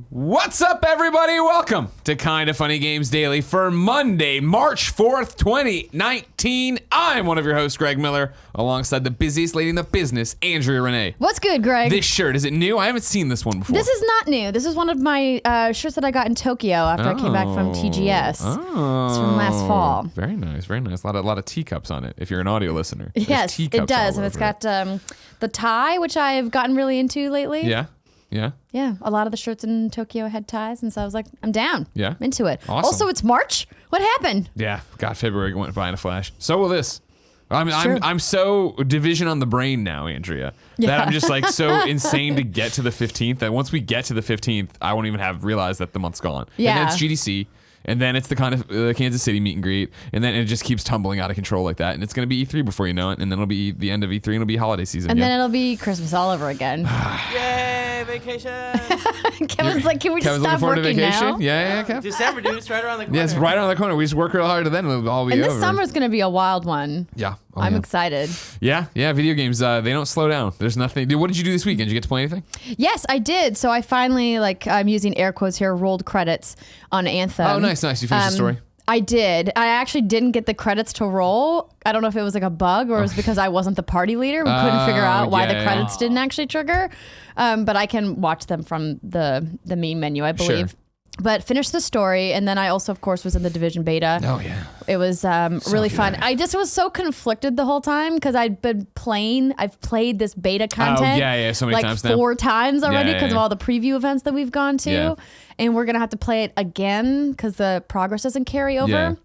What's up, everybody? Welcome to Kinda Funny Games Daily for Monday, March 4th, 2019. I'm one of your hosts, Greg Miller, alongside the busiest lady in the business, Andrea Renee. What's good, Greg? This shirt, is it new? I haven't seen this one before. This is not new. This is one of my shirts that I got in Tokyo after I came back from TGS. Oh. It's from last fall. Very nice, very nice. A lot of teacups on it, if you're an audio listener. There's Yes, it teacups does. all And it's over got the tie, which I've gotten really into lately. it. Yeah? Yeah, a lot of the shirts in Tokyo had ties, and so I was like, I'm down. Yeah. I'm into it. Awesome. Also, it's March. What happened? Yeah, God, February went by in a flash. So will this. Sure. I'm so division on the brain now, Andrea, that I'm just like so insane to get to the 15th that once we get to the 15th, I won't even have realized that the month's gone. Yeah. And then it's GDC, and then it's the kind of Kansas City meet and greet, and then it just keeps tumbling out of control like that, and it's going to be E3 before you know it, and then it'll be the end of E3, and it'll be holiday season And again. then it'll be Christmas all over again. Yay, vacation. Kevin's like, can we just Kevin's looking stop forward to working vacation? now? Yeah, Kev. December, dude. It's right around the corner. Yeah, it's right around the corner. We just work real hard, and then it'll all be And over. this summer's going to be a wild one. Yeah. Oh, I'm yeah. excited. Yeah, video games, they don't slow down. There's nothing. What did you do this weekend? Did you get to play anything? Yes, I did. So I finally, I'm using air quotes here, rolled credits on Anthem. Oh, nice. You finished the story? I did. I actually didn't get the credits to roll. I don't know if it was like a bug or it was because I wasn't the party leader. We couldn't figure out why the credits didn't actually trigger. But I can watch them from the main menu, I believe. Sure. But finished the story, and then I also, of course, was in the Division beta. Oh, yeah. It was really good. fun. I just was so conflicted the whole time because I've played this beta content so many times now. 4 times already because of yeah. all the preview events that we've gone to. Yeah. And we're going to have to play it again because the progress doesn't carry over. Yeah.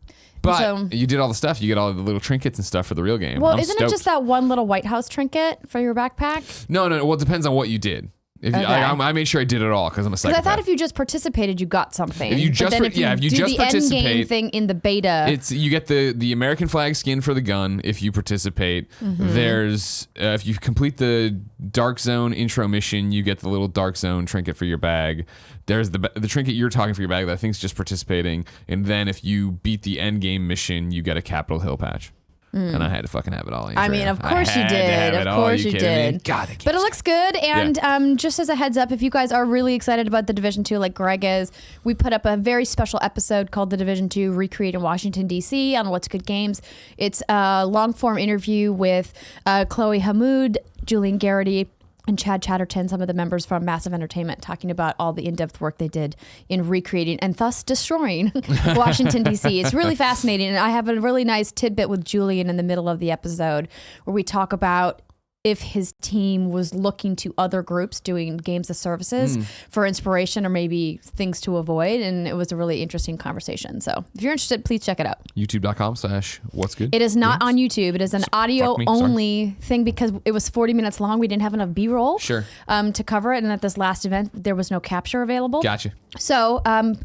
But So- you did all the stuff. You get all the little trinkets and stuff for the real game. Well, I'm isn't stoked. it just that one little White House trinket for your backpack? No. Well, it depends on what you did. If you, Okay. I made sure I did it all because I'm a Because psychopath. I thought if you just participated, you got something. If you But just then par- if you yeah, if you do just the end game participate- thing in the beta, you get the American flag skin for the gun if you participate. Mm-hmm. There's if you complete the Dark Zone intro mission, you get the little Dark Zone trinket for your bag. There's the trinket you're talking for your bag that I think's just participating. And then if you beat the end game mission, you get a Capitol Hill patch. And I had to fucking have it all. I mean, of course you did. Of course you did. God, but it looks good. And just as a heads up, if you guys are really excited about the Division 2 like Greg is, we put up a very special episode called The Division 2 Recreate in Washington, D.C. on What's Good Games. It's a long-form interview with Chloe Hamoud, Julian Garrity, and Chad Chatterton, some of the members from Massive Entertainment, talking about all the in-depth work they did in recreating and thus destroying Washington, D.C. It's really fascinating. And I have a really nice tidbit with Julian in the middle of the episode where we talk about if his team was looking to other groups doing games as services for inspiration or maybe things to avoid. And it was a really interesting conversation. So if you're interested, please check it out. YouTube.com/what's good. It is not on YouTube. It is an audio me, only thing because it was 40 minutes long. We didn't have enough B-roll Sure. to cover it. And at this last event, there was no capture available. Gotcha. So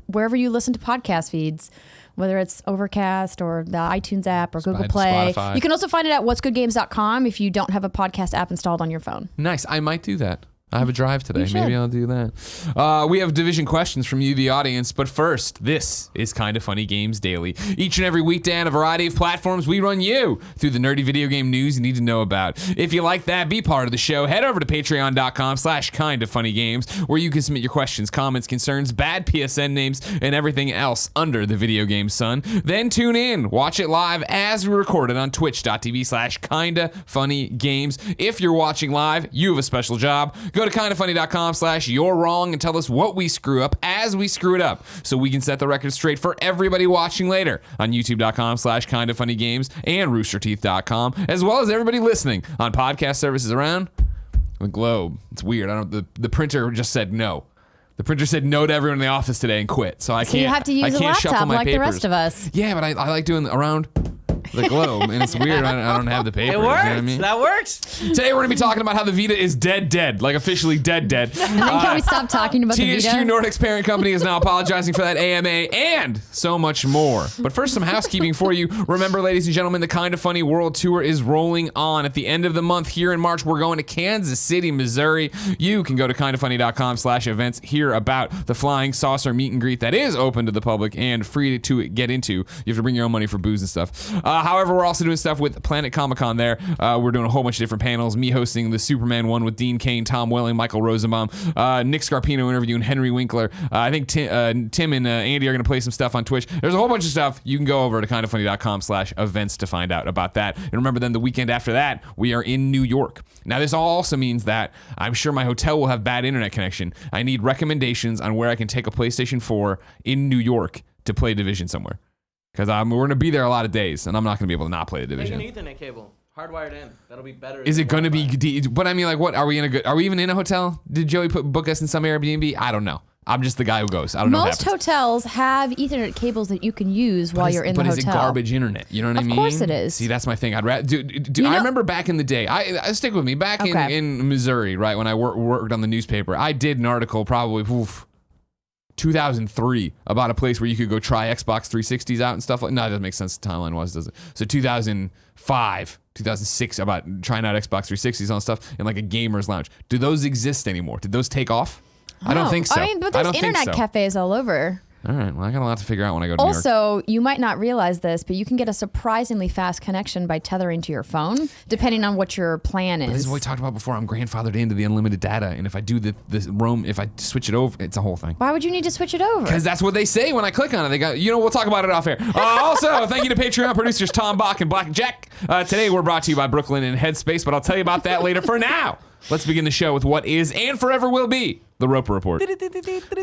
wherever you listen to podcast feeds, whether it's Overcast or the iTunes app or Google Play, Spotify. you can also find it at what'sgoodgames.com if you don't have a podcast app installed on your phone. Nice. I might do that. I have a drive today. You should. Maybe I'll do that. We have division questions from you, the audience. But first, this is Kinda Funny Games Daily. Each and every weekday on a variety of platforms, we run you through the nerdy video game news you need to know about. If you like that, be part of the show. Head over to patreon.com/kindafunnygames, where you can submit your questions, comments, concerns, bad PSN names, and everything else under the video game sun. Then tune in. Watch it live as we record it on twitch.tv/kindafunnygames. If you're watching live, you have a special job. Go to kindafunny.com/you're wrong and tell us what we screw up as we screw it up so we can set the record straight for everybody watching later on youtube.com/kindafunnygames and roosterteeth.com, as well as everybody listening on podcast services around the globe. It's weird. The printer just said no. The printer said no to everyone in the office today and quit. So I can't. you have to use I a can't shuffle laptop my like papers. the rest of us. Yeah, but I like doing around the globe, and it's weird. I don't have the papers. It You know works. what I mean? That works. Today we're going to be talking about how the Vita is dead, like officially dead. And then can we stop talking about the THQ Vita? Nordic's parent company is now apologizing for that AMA and so much more. But first, some housekeeping for you. Remember, ladies and gentlemen, the Kinda Funny World Tour is rolling on. At the end of the month here in March, we're going to Kansas City, Missouri. You can go to kindafunny.com/events, hear about the Flying Saucer meet and greet that is open to the public and free to get into. You have to bring your own money for booze and stuff. However, we're also doing stuff with Planet Comic-Con there. We're doing a whole bunch of different panels. Me hosting the Superman one with Dean Cain, Tom Welling, Michael Rosenbaum, Nick Scarpino interviewing Henry Winkler. I think Tim and Andy are going to play some stuff on Twitch. There's a whole bunch of stuff. You can go over to kindoffunny.com/events to find out about that. And remember, then the weekend after that, we are in New York. Now, this also means that I'm sure my hotel will have bad internet connection. I need recommendations on where I can take a PlayStation 4 in New York to play Division somewhere. Because we're going to be there a lot of days, and I'm not going to be able to not play the Division. Make an Ethernet cable, hardwired in. That'll be better. Is it going to be? But I mean, like, what are we in a good? Are we even in a hotel? Did Joey book us in some Airbnb? I don't know. I'm just the guy who goes. I don't know. Most hotels have Ethernet cables that you can use while you're in the hotel. But is it garbage internet? You know what I mean? Of course it is. See, that's my thing. I'd rather I remember back in the day. I stick with me. Back in Missouri, right when I worked on the newspaper, I did an article probably 2003 about a place where you could go try Xbox 360s out and stuff like. No, it doesn't make sense. The timeline does it? So 2005, 2006 about trying out Xbox 360s and stuff in like a gamer's lounge. Do those exist anymore? Did those take off? I don't think so. I mean, but there's internet cafes all over. All right. Well, I got a lot to figure out when I go to New York. Also, you might not realize this, but you can get a surprisingly fast connection by tethering to your phone, depending on what your plan is. But this is what we talked about before. I'm grandfathered into the unlimited data, and if I do the roam, if I switch it over, it's a whole thing. Why would you need to switch it over? Because that's what they say when I click on it. They go, we'll talk about it off air. Also, thank you to Patreon producers Tom Bach and Black Jack. Today, we're brought to you by Brooklyn and Headspace, but I'll tell you about that later. For now, let's begin the show with what is and forever will be the Roper Report.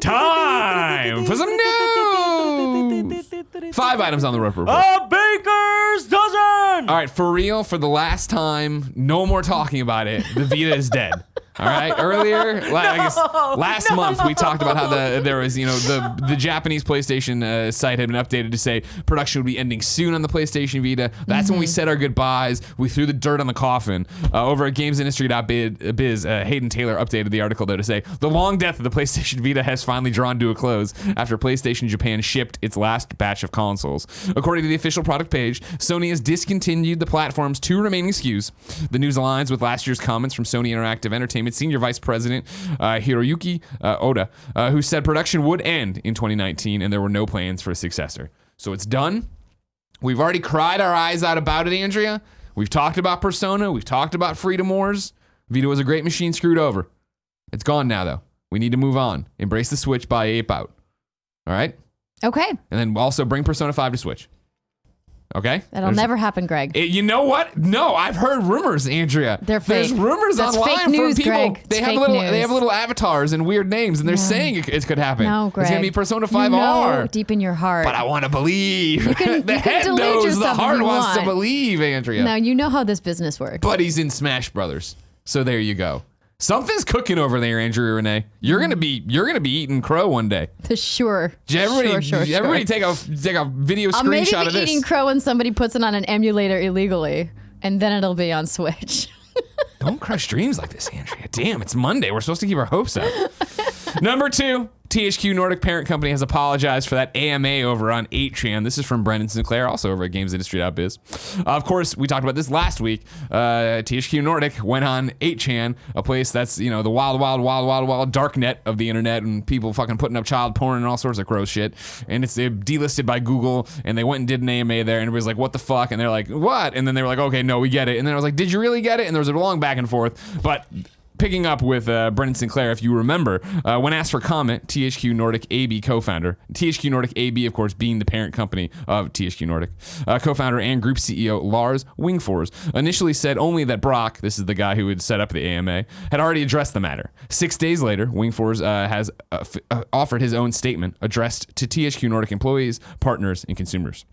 Time for some news. 5 items on the Roper Report. A baker's dozen. All right, for real, for the last time, no more talking about it. The Vita is dead. All right. Earlier, I guess last month we talked about how there was, the Japanese PlayStation site had been updated to say production would be ending soon on the PlayStation Vita. That's when we said our goodbyes. We threw the dirt on the coffin. Over at GamesIndustry.biz, Hayden Taylor updated the article though to say the long death of the PlayStation Vita has finally drawn to a close after PlayStation Japan shipped its last batch of consoles. According to the official product page, Sony has discontinued the platform's 2 remaining SKUs. The news aligns with last year's comments from Sony Interactive Entertainment Senior Vice President Hiroyuki Oda, who said production would end in 2019 and there were no plans for a successor. So it's done. We've already cried our eyes out about it, Andrea. We've talked about Persona. We've talked about Freedom Wars. Vita was a great machine screwed over. It's gone now, though. We need to move on. Embrace the Switch, buy Ape out. All right? Okay. And then also bring Persona 5 to Switch. Okay? That'll never happen, Greg. You know what? No, I've heard rumors, Andrea. They're fake. There's rumors That's online fake news, from people. Greg. They It's have fake they have news. little avatars and weird names, and they're saying it could happen. No, Greg. It's gonna be Persona 5 you know R. deep in your heart. But I want to believe. The head delude knows. The yourself if heart you wants to want. believe, Andrea. No, you know how this business works. But he's in Smash Brothers, so there you go. Something's cooking over there, Andrea Renee. You're gonna be eating crow one day. Sure. Everybody take a video I'll maybe screenshot be of this. eating crow when somebody puts it on an emulator illegally, and then it'll be on Switch. Don't crush dreams like this, Andrea. Damn, it's Monday. We're supposed to keep our hopes up. Number 2, THQ Nordic parent company has apologized for that AMA over on 8chan. This is from Brendan Sinclair, also over at GamesIndustry.biz. Of course, we talked about this last week. THQ Nordic went on 8chan, a place that's, the wild dark net of the internet, and people fucking putting up child porn and all sorts of gross shit. And it's delisted by Google, and they went and did an AMA there, and everybody's like, what the fuck? And they're like, what? And then they were like, okay, no, we get it. And then I was like, did you really get it? And there was a long back and forth, but picking up with Brendan Sinclair, if you remember, when asked for comment, THQ Nordic AB co-founder, THQ Nordic AB, of course, being the parent company of THQ Nordic, co-founder and group CEO Lars Wingfors, initially said only that Brock, this is the guy who had set up the AMA, had already addressed the matter. 6 days later, Wingfors has offered his own statement addressed to THQ Nordic employees, partners, and consumers.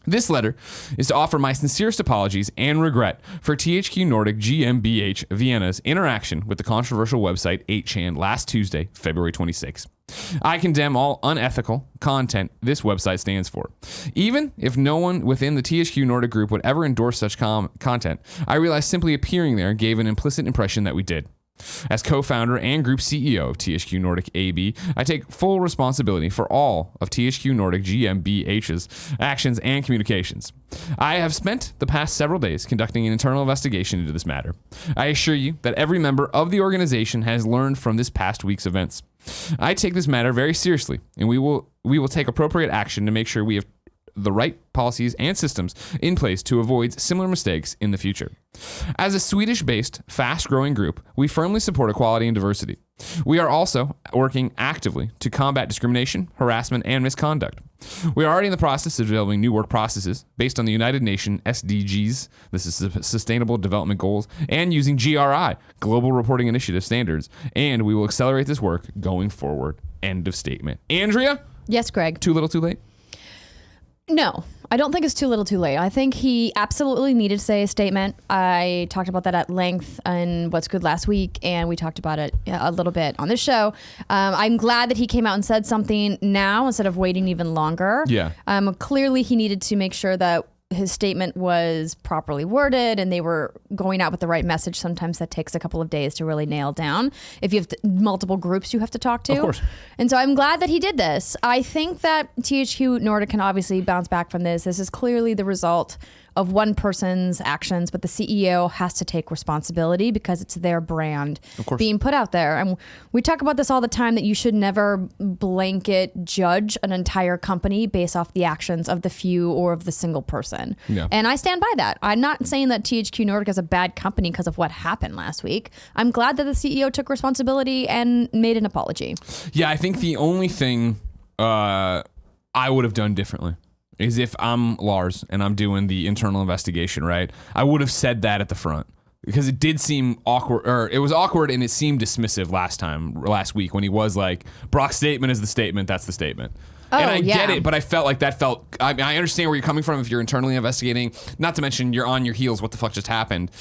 This letter is to offer my sincerest apologies and regret for THQ Nordic GmbH Vienna's interaction with the controversial website 8chan last Tuesday, February 26. I condemn all unethical content this website stands for. Even if no one within the THQ Nordic group would ever endorse such content, I realize simply appearing there gave an implicit impression that we did. As co-founder and group CEO of THQ Nordic AB, I take full responsibility for all of THQ Nordic GmbH's actions and communications. I have spent the past several days conducting an internal investigation into this matter. I assure you that every member of the organization has learned from this past week's events. I take this matter very seriously, and we will take appropriate action to make sure we have the right policies and systems in place to avoid similar mistakes in the future. As a Swedish-based, fast-growing group, we firmly support equality and diversity. We are also working actively to combat discrimination, harassment, and misconduct. We are already in the process of developing new work processes based on the United Nations SDGs, this is Sustainable Development Goals, and using GRI, Global Reporting Initiative standards, and we will accelerate this work going forward. End of statement. Andrea? Yes, Greg. Too little, too late? No, I don't think it's too little too late. I think he absolutely needed to say a statement. I talked about that at length in What's Good last week, and we talked about it a little bit on this show. I'm glad that he came out and said something now instead of waiting even longer. Yeah. Clearly, he needed to make sure that his statement was properly worded and they were going out with the right message. Sometimes that takes a couple of days to really nail down if you have multiple groups you have to talk to. Of course. And so I'm glad that he did this. I think that THQ Nordic can obviously bounce back from this. This is clearly the result of one person's actions, but the CEO has to take responsibility because it's their brand being put out there. And we talk about this all the time, that you should never blanket judge an entire company based off the actions of the few or of the single person. Yeah. And I stand by that. I'm not saying that THQ Nordic is a bad company because of what happened last week. I'm glad that the CEO took responsibility and made an apology. Yeah, I think the only thing I would have done differently is if I'm Lars and I'm doing the internal investigation, right? I would have said that at the front because it did seem awkward, or it was awkward and it seemed dismissive last week when he was like, Brock's statement is the statement, that's the statement. And I get it, but I felt like I understand where you're coming from if you're internally investigating, not to mention you're on your heels, what the fuck just happened?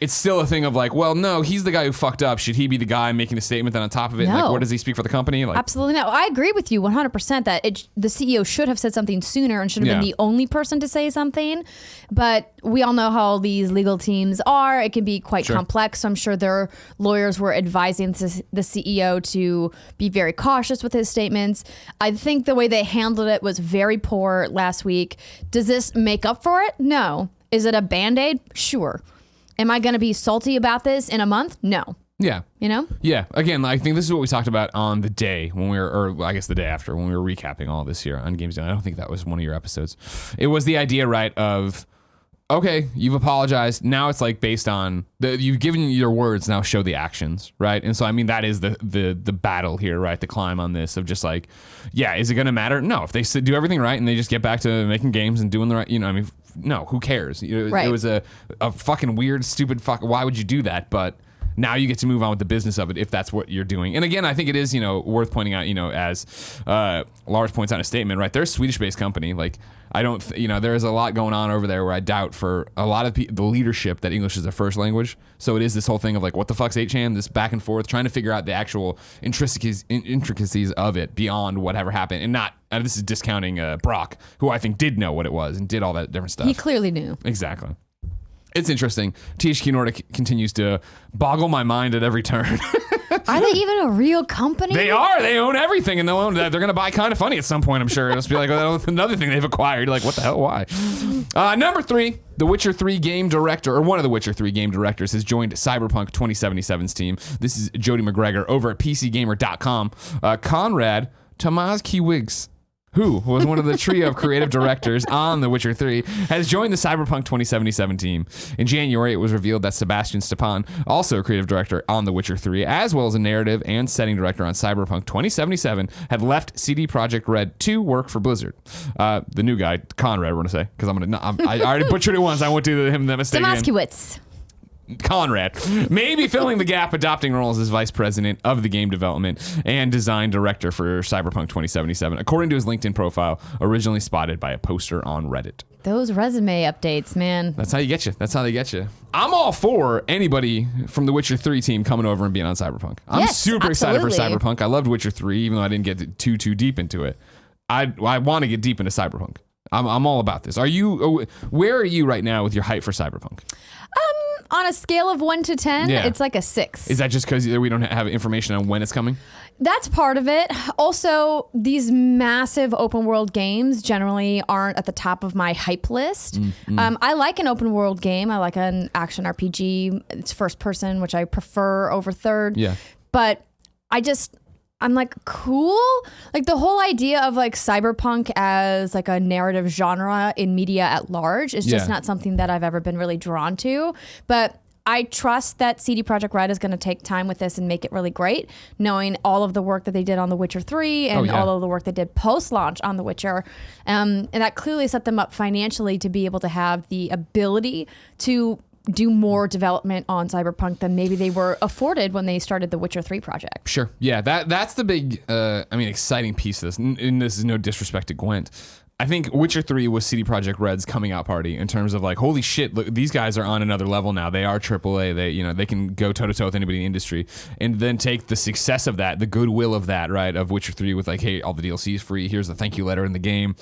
It's still a thing of like, well, no, he's the guy who fucked up. Should he be the guy making the statement? Then on top of it, No. like, what does he speak for the company? Like, Absolutely not. I agree with you 100% that the CEO should have said something sooner and should have been the only person to say something. But we all know how these legal teams are. It can be quite complex. So I'm sure their lawyers were advising the CEO to be very cautious with his statements. I think the way they handled it was very poor last week. Does this make up for it? No. Is it a Band-Aid? Sure. Am I going to be salty about this in a month? No. yeah. You know? Yeah. Again, I think this is what we talked about on the day when we were, or I guess the day after, when we were recapping all this here on Games Done. I don't think that was one of your episodes. It was the idea, right, of, okay, you've apologized. Now it's like based on, you've given your words, now show the actions, right? And so, I mean, that is the battle here, right? The climb on this of just like, yeah, is it going to matter? No. If they do everything right and they just get back to making games and doing the right, I mean, no, who cares? It was a fucking weird, stupid fuck. Why would you do that? But now you get to move on with the business of it if that's what you're doing. And again, I think it is, worth pointing out, as Lars points out in a statement, right? They're a Swedish-based company. Like, I don't, there is a lot going on over there where I doubt for a lot of the leadership that English is their first language. So it is this whole thing of like, what the fuck's 8chan? This back and forth, trying to figure out the actual intricacies of it beyond whatever happened. And not, this is discounting Brock, who I think did know what it was and did all that different stuff. He clearly knew. Exactly. It's interesting. THQ Nordic continues to boggle my mind at every turn. Are they even a real company? They are. They own everything, and they'll own that. They're going to buy Kind of Funny at some point, I'm sure. It'll just be like another thing they've acquired. Like, what the hell? Why? Number 3, The Witcher 3 game director, or one of the Witcher 3 game directors, has joined Cyberpunk 2077's team. This is Jody McGregor over at PCGamer.com. Conrad Tomaszkiewicz, who was one of the trio of creative directors on The Witcher 3, has joined the Cyberpunk 2077 team. In January, it was revealed that Sebastian Stepan, also a creative director on The Witcher 3, as well as a narrative and setting director on Cyberpunk 2077, had left CD Projekt Red to work for Blizzard. The new guy, Conrad, we're going to say, because I already butchered it once. I won't do him that mistake again. Tomaszkiewicz. Conrad may be filling the gap, adopting roles as vice president of the game development and design director for Cyberpunk 2077, according to his LinkedIn profile, originally spotted by a poster on Reddit. Those resume updates, man. That's how you get you. That's how they get you. I'm all for anybody from the Witcher 3 team coming over and being on Cyberpunk. I'm super excited for Cyberpunk. I loved Witcher 3, even though I didn't get too deep into it. I want to get deep into Cyberpunk. I'm all about this. Where are you right now with your hype for Cyberpunk? On a scale of 1 to 10, it's like a 6. Is that just because we don't have information on when it's coming? That's part of it. Also, these massive open world games generally aren't at the top of my hype list. I like an open world game. I like an action RPG. It's first person, which I prefer over third. Yeah. But I just, I'm like, cool. Like the whole idea of like cyberpunk as like a narrative genre in media at large is just not something that I've ever been really drawn to. But I trust that CD Projekt Red is going to take time with this and make it really great, knowing all of the work that they did on The Witcher 3 and all of the work they did post-launch on The Witcher. And that clearly set them up financially to be able to have the ability to do more development on Cyberpunk than maybe they were afforded when they started the Witcher 3 project. Sure. Yeah, that's the big, exciting piece of this. And this is no disrespect to Gwent. I think Witcher 3 was CD Projekt Red's coming out party in terms of like, holy shit, look, these guys are on another level now. They are AAA. They can go toe to toe with anybody in the industry, and then take the success of that, the goodwill of that, right, of Witcher 3 with like, hey, all the DLC is free. Here's the thank you letter in the game.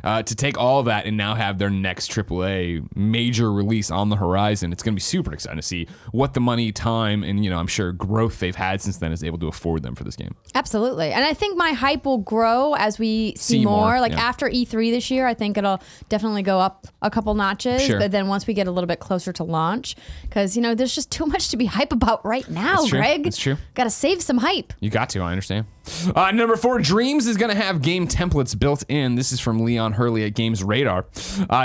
To take all of that and now have their next AAA major release on the horizon. It's going to be super exciting to see what the money, time, and I'm sure growth they've had since then is able to afford them for this game. Absolutely. And I think my hype will grow as we see more. Like after E3 this year, I think it'll definitely go up a couple notches. Sure. But then once we get a little bit closer to launch, because there's just too much to be hype about right now, Greg. That's true. Got to save some hype. You got to, I understand. Number 4, Dreams is going to have game templates built in. This is from Leon Hurley at Games Radar.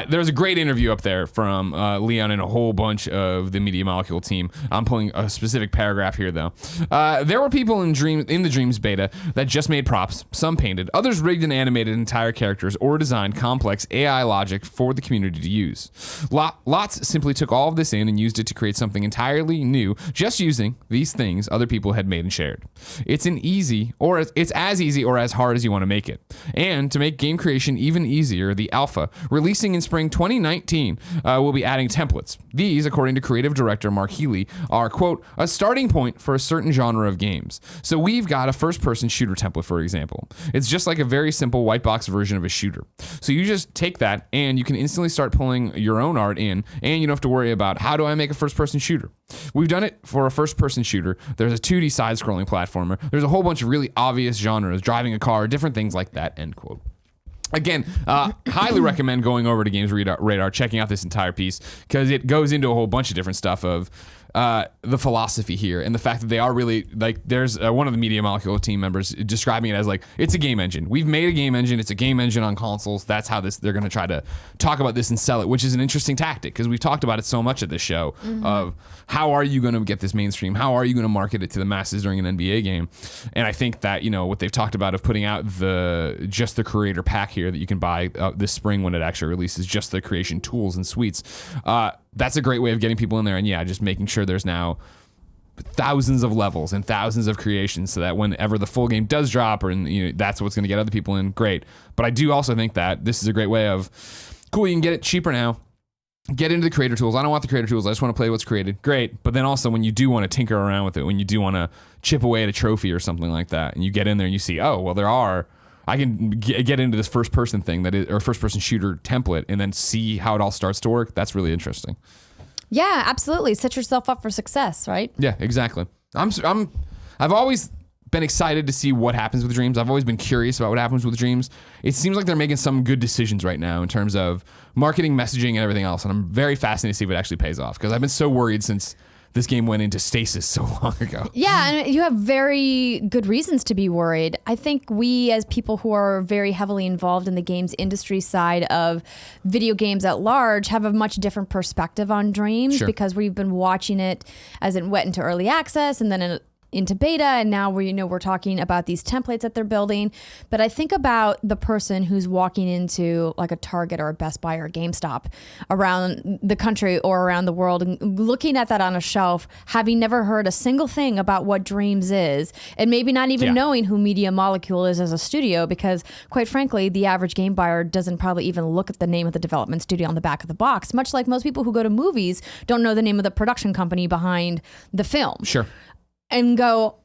There's a great interview up there from Leon and a whole bunch of the Media Molecule team. I'm pulling a specific paragraph here, though. There were people in the Dreams beta that just made props, some painted, others rigged and animated entire characters or designed complex AI logic for the community to use. Lots simply took all of this in and used it to create something entirely new, just using these things other people had made and shared. It's as easy or as hard as you want to make it. And to make game creation even easier, the alpha, releasing in spring 2019, will be adding templates. These, according to creative director Mark Healy, are, quote, a starting point for a certain genre of games. So we've got a first-person shooter template, for example. It's just like a very simple white box version of a shooter. So you just take that and you can instantly start pulling your own art in, and you don't have to worry about, how do I make a first-person shooter? We've done it for a first-person shooter. There's a 2D side-scrolling platformer. There's a whole bunch of really obvious genres, driving a car, different things like that, end quote. Again, highly recommend going over to Games Radar, checking out this entire piece, because it goes into a whole bunch of different stuff of the philosophy here and the fact that they are really, like, there's one of the Media Molecule team members describing it as like, it's a game engine. We've made a game engine. It's a game engine on consoles. That's how they're going to try to talk about this and sell it, which is an interesting tactic, because we've talked about it so much at this show of how are you going to get this mainstream? How are you going to market it to the masses during an NBA game? And I think that, what they've talked about of putting out just the creator pack here that you can buy this spring when it actually releases, just the creation tools and suites. That's a great way of getting people in there, and just making sure there's now thousands of levels and thousands of creations, so that whenever the full game does drop, or that's what's going to get other people in. Great, but I do also think that this is a great way of, cool, you can get it cheaper now. Get into the creator tools. I don't want the creator tools. I just want to play what's created. Great, but then also when you do want to tinker around with it, when you do want to chip away at a trophy or something like that, and you get in there and you see, oh, well, I can get into this first-person thing or first-person shooter template, and then see how it all starts to work. That's really interesting. Yeah, absolutely. Set yourself up for success, right? Yeah, exactly. I've always been excited to see what happens with Dreams. I've always been curious about what happens with Dreams. It seems like they're making some good decisions right now in terms of marketing, messaging, and everything else, and I'm very fascinated to see if it actually pays off, because I've been so worried since this game went into stasis so long ago. Yeah, and you have very good reasons to be worried. I think we, as people who are very heavily involved in the games industry side of video games at large, have a much different perspective on Dreams, because we've been watching it as it went into early access and then into beta, and now we're talking about these templates that they're building. But I think about the person who's walking into like a Target or a Best Buy or a GameStop around the country or around the world, and looking at that on a shelf, having never heard a single thing about what Dreams is, and maybe not even knowing who Media Molecule is as a studio, because quite frankly, the average game buyer doesn't probably even look at the name of the development studio on the back of the box, much like most people who go to movies don't know the name of the production company behind the film. Sure. And go,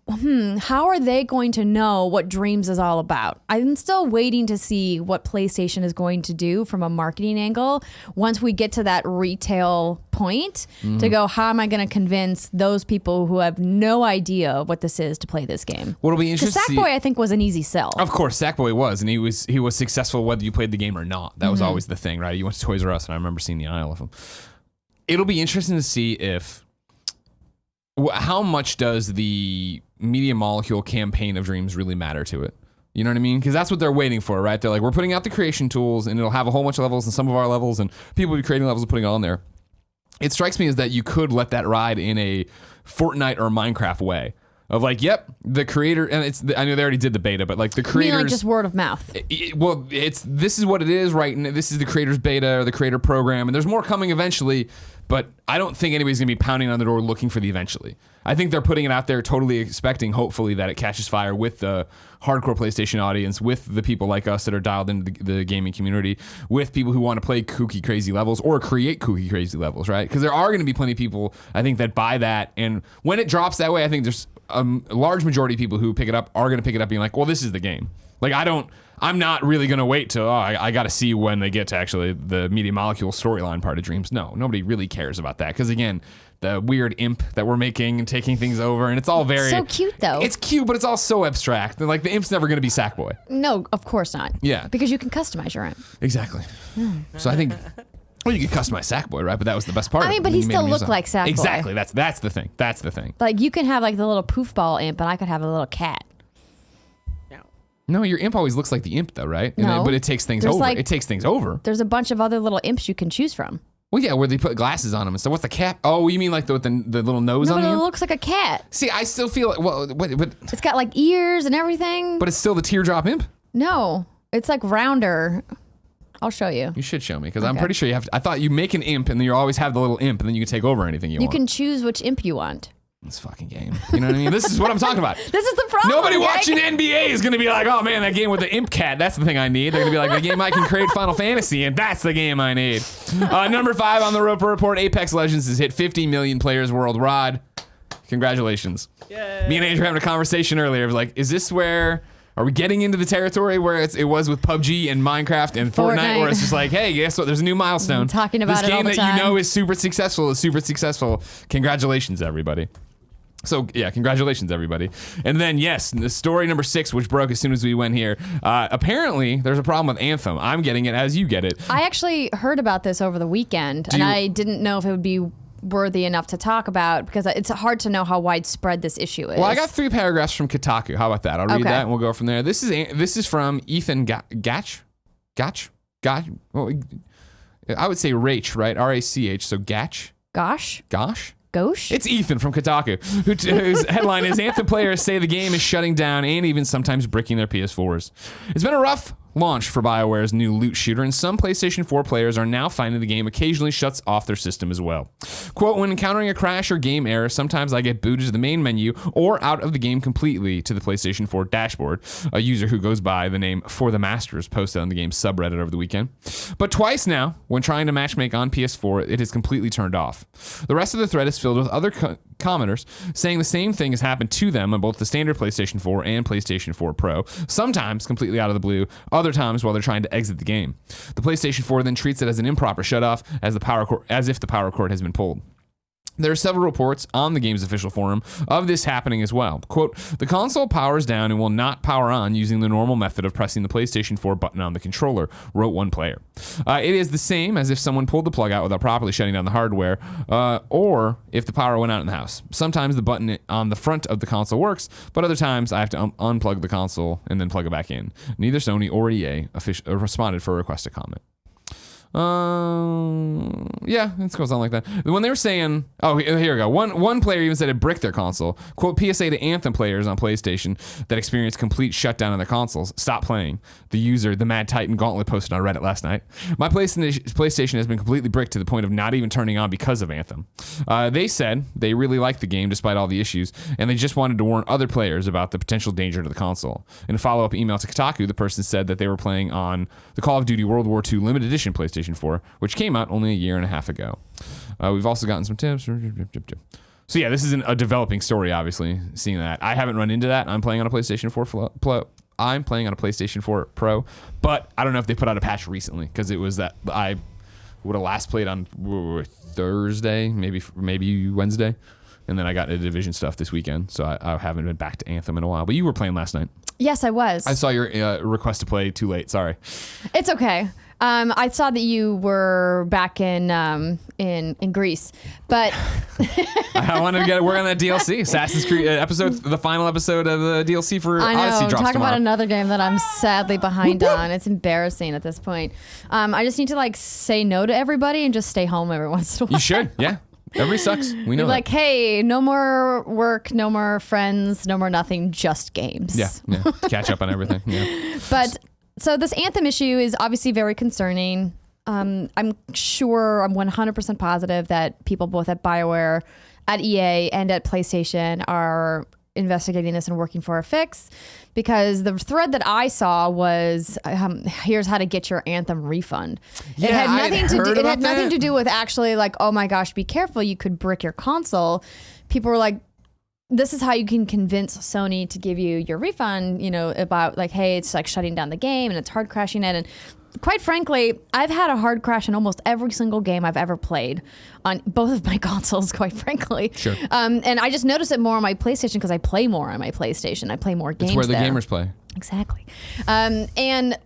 how are they going to know what Dreams is all about? I'm still waiting to see what PlayStation is going to do from a marketing angle once we get to that retail point, to go, how am I going to convince those people who have no idea what this is to play this game? What'll be interesting, Sackboy, I think, was an easy sell. Of course, Sackboy was, and he was successful whether you played the game or not. That was always the thing, right? You went to Toys R Us, and I remember seeing the aisle of them. It'll be interesting to see if how much does the Media Molecule campaign of Dreams really matter to it? You know what I mean? Because that's what they're waiting for, right? They're like, we're putting out the creation tools, and it'll have a whole bunch of levels and some of our levels, and people will be creating levels and putting it on there. It strikes me as that you could let that ride in a Fortnite or Minecraft way. Of like, yep, the creator, and I know they already did the beta, but like the creators. You mean like just word of mouth? This is what it is, right? And this is the creator's beta or the creator program, and there's more coming eventually, but I don't think anybody's gonna be pounding on the door looking for the eventually. I think they're putting it out there totally expecting, hopefully, that it catches fire with the hardcore PlayStation audience, with the people like us that are dialed into the gaming community, with people who want to play kooky, crazy levels or create kooky, crazy levels, right? Because there are going to be plenty of people, I think, that buy that. And when it drops that way, I think there's a large majority of people who pick it up are going to pick it up being like, well, this is the game. Like, I'm not really going to wait till, I got to see when they get to actually the Media Molecule storyline part of Dreams. No, nobody really cares about that. Because again, the weird imp that we're making and taking things over, and it's all very... So cute, though. It's cute, but it's all so abstract. And like, the imp's never going to be Sackboy. No, of course not. Yeah. Because you can customize your imp. Exactly. So I think... Well, you could customize Sackboy, right? But that was the best part. I mean, but he still looked like Sackboy. Exactly. That's the thing. That's the thing. Like, you can have like the little poofball imp, and I could have a little cat. No, your imp always looks like the imp, though, right? No. But it takes things over. It takes things over. There's a bunch of other little imps you can choose from. Well, yeah, where they put glasses on them and stuff. What's the cap? Oh, you mean like the little nose No, on but the it imp? looks like a cat. See, I still feel like, well, but It's got like ears and everything. it's still the teardrop imp. No, it's like rounder. I'll show you. You should show me because I'm Okay. pretty sure you have. I thought you make an imp and then you always have the little imp and then you can take over anything you You want. can choose which imp you want. This fucking game. You know what I mean? This is what I'm talking about. This is the problem. Nobody Greg. watching NBA is going to be like, oh man, that game with the imp cat, that's the thing I need. They're going to be like, the game I can create Final Fantasy, and that's the game I need. Number 5 on the Roper Report, Apex Legends has hit 50 million players worldwide. Congratulations. Yay. Me and Andrew having a conversation earlier of like, is this where... Are we getting into the territory where it was with PUBG and Minecraft and Fortnite, where it's just like, hey, guess what? There's a new milestone. Talking about this it all game the that you time. know is super successful. Congratulations, everybody. So, yeah, congratulations, everybody. And then, yes, the story number 6, which broke as soon as we went here. Apparently, there's a problem with Anthem. I'm getting it as you get it. I actually heard about this over the weekend, and I didn't know if it would be worthy enough to talk about because it's hard to know how widespread this issue is. Well, I got 3 paragraphs from Kotaku. How about that? I'll read Okay. that and we'll go from there. This is from Ethan Gatch. Well, I would say Rach, right? R-A-C-H. So Gatch. Gosh? Gosh. Gauche? It's Ethan from Kotaku, whose headline is Anthem players say the game is shutting down and even sometimes bricking their PS4s. It's been a rough launch for BioWare's new loot shooter, and some PlayStation 4 players are now finding the game occasionally shuts off their system as well. Quote, when encountering a crash or game error, sometimes I get booted to the main menu or out of the game completely to the PlayStation 4 dashboard, a user who goes by the name For the Masters posted on the game's subreddit over the weekend. But twice now, when trying to matchmake on PS4, it has completely turned off. The rest of the thread is filled with other commenters saying the same thing has happened to them on both the standard PlayStation 4 and PlayStation 4 Pro, sometimes completely out of the blue, other times while they're trying to exit the game. The PlayStation 4 then treats it as an improper shutoff as if the power cord has been pulled. There are several reports on the game's official forum of this happening as well. Quote, the console powers down and will not power on using the normal method of pressing the PlayStation 4 button on the controller, wrote one player. It is the same as if someone pulled the plug out without properly shutting down the hardware, or if the power went out in the house. Sometimes the button on the front of the console works, but other times I have to unplug the console and then plug it back in. Neither Sony or EA responded for a request to comment. Yeah, it goes on like that. When they were saying, oh, here we go. One player even said it bricked their console. Quote, PSA to Anthem players on PlayStation that experienced complete shutdown of their consoles. Stop playing. The user, the Mad Titan Gauntlet, posted on Reddit last night. My PlayStation has been completely bricked to the point of not even turning on because of Anthem. They said they really liked the game despite all the issues, and they just wanted to warn other players about the potential danger to the console. In a follow-up email to Kotaku, the person said that they were playing on the Call of Duty World War II Limited Edition PlayStation 4, which came out only a year and a half ago. We've also gotten some tips. So yeah, this is a developing story, obviously, seeing that. I haven't run into that. I'm playing on a PlayStation 4 I'm playing on a PlayStation 4 Pro, but I don't know if they put out a patch recently, because it was that I would have last played on Thursday, maybe Wednesday. And then I got into Division stuff this weekend, so I haven't been back to Anthem in a while. But you were playing last night. Yes, I was. I saw your request to play too late. Sorry. It's okay. I saw that you were back in Greece, but I wanted to work on that DLC, Assassin's Creed the final episode of the DLC for I know. Odyssey drops Talk tomorrow. about another game that I'm sadly behind on. It's embarrassing at this point. I just need to like say no to everybody and just stay home every once in a while. You should, yeah. Everybody sucks. We know. Like, hey, no more work, no more friends, no more nothing, just games. Yeah. Catch up on everything. Yeah. But so this Anthem issue is obviously very concerning. I'm 100% positive that people both at BioWare, at EA, and at PlayStation are investigating this and working for a fix, because the thread that I saw was here's how to get your Anthem refund. It had nothing to do with actually like, oh my gosh, be careful, you could brick your console. People were like, this is how you can convince Sony to give you your refund, about like, hey, it's like shutting down the game and it's hard crashing it. And quite frankly, I've had a hard crash in almost every single game I've ever played on both of my consoles, quite frankly. Sure. And I just notice it more on my PlayStation because I play more on my PlayStation. I play more games It's where the there. gamers play. Exactly. And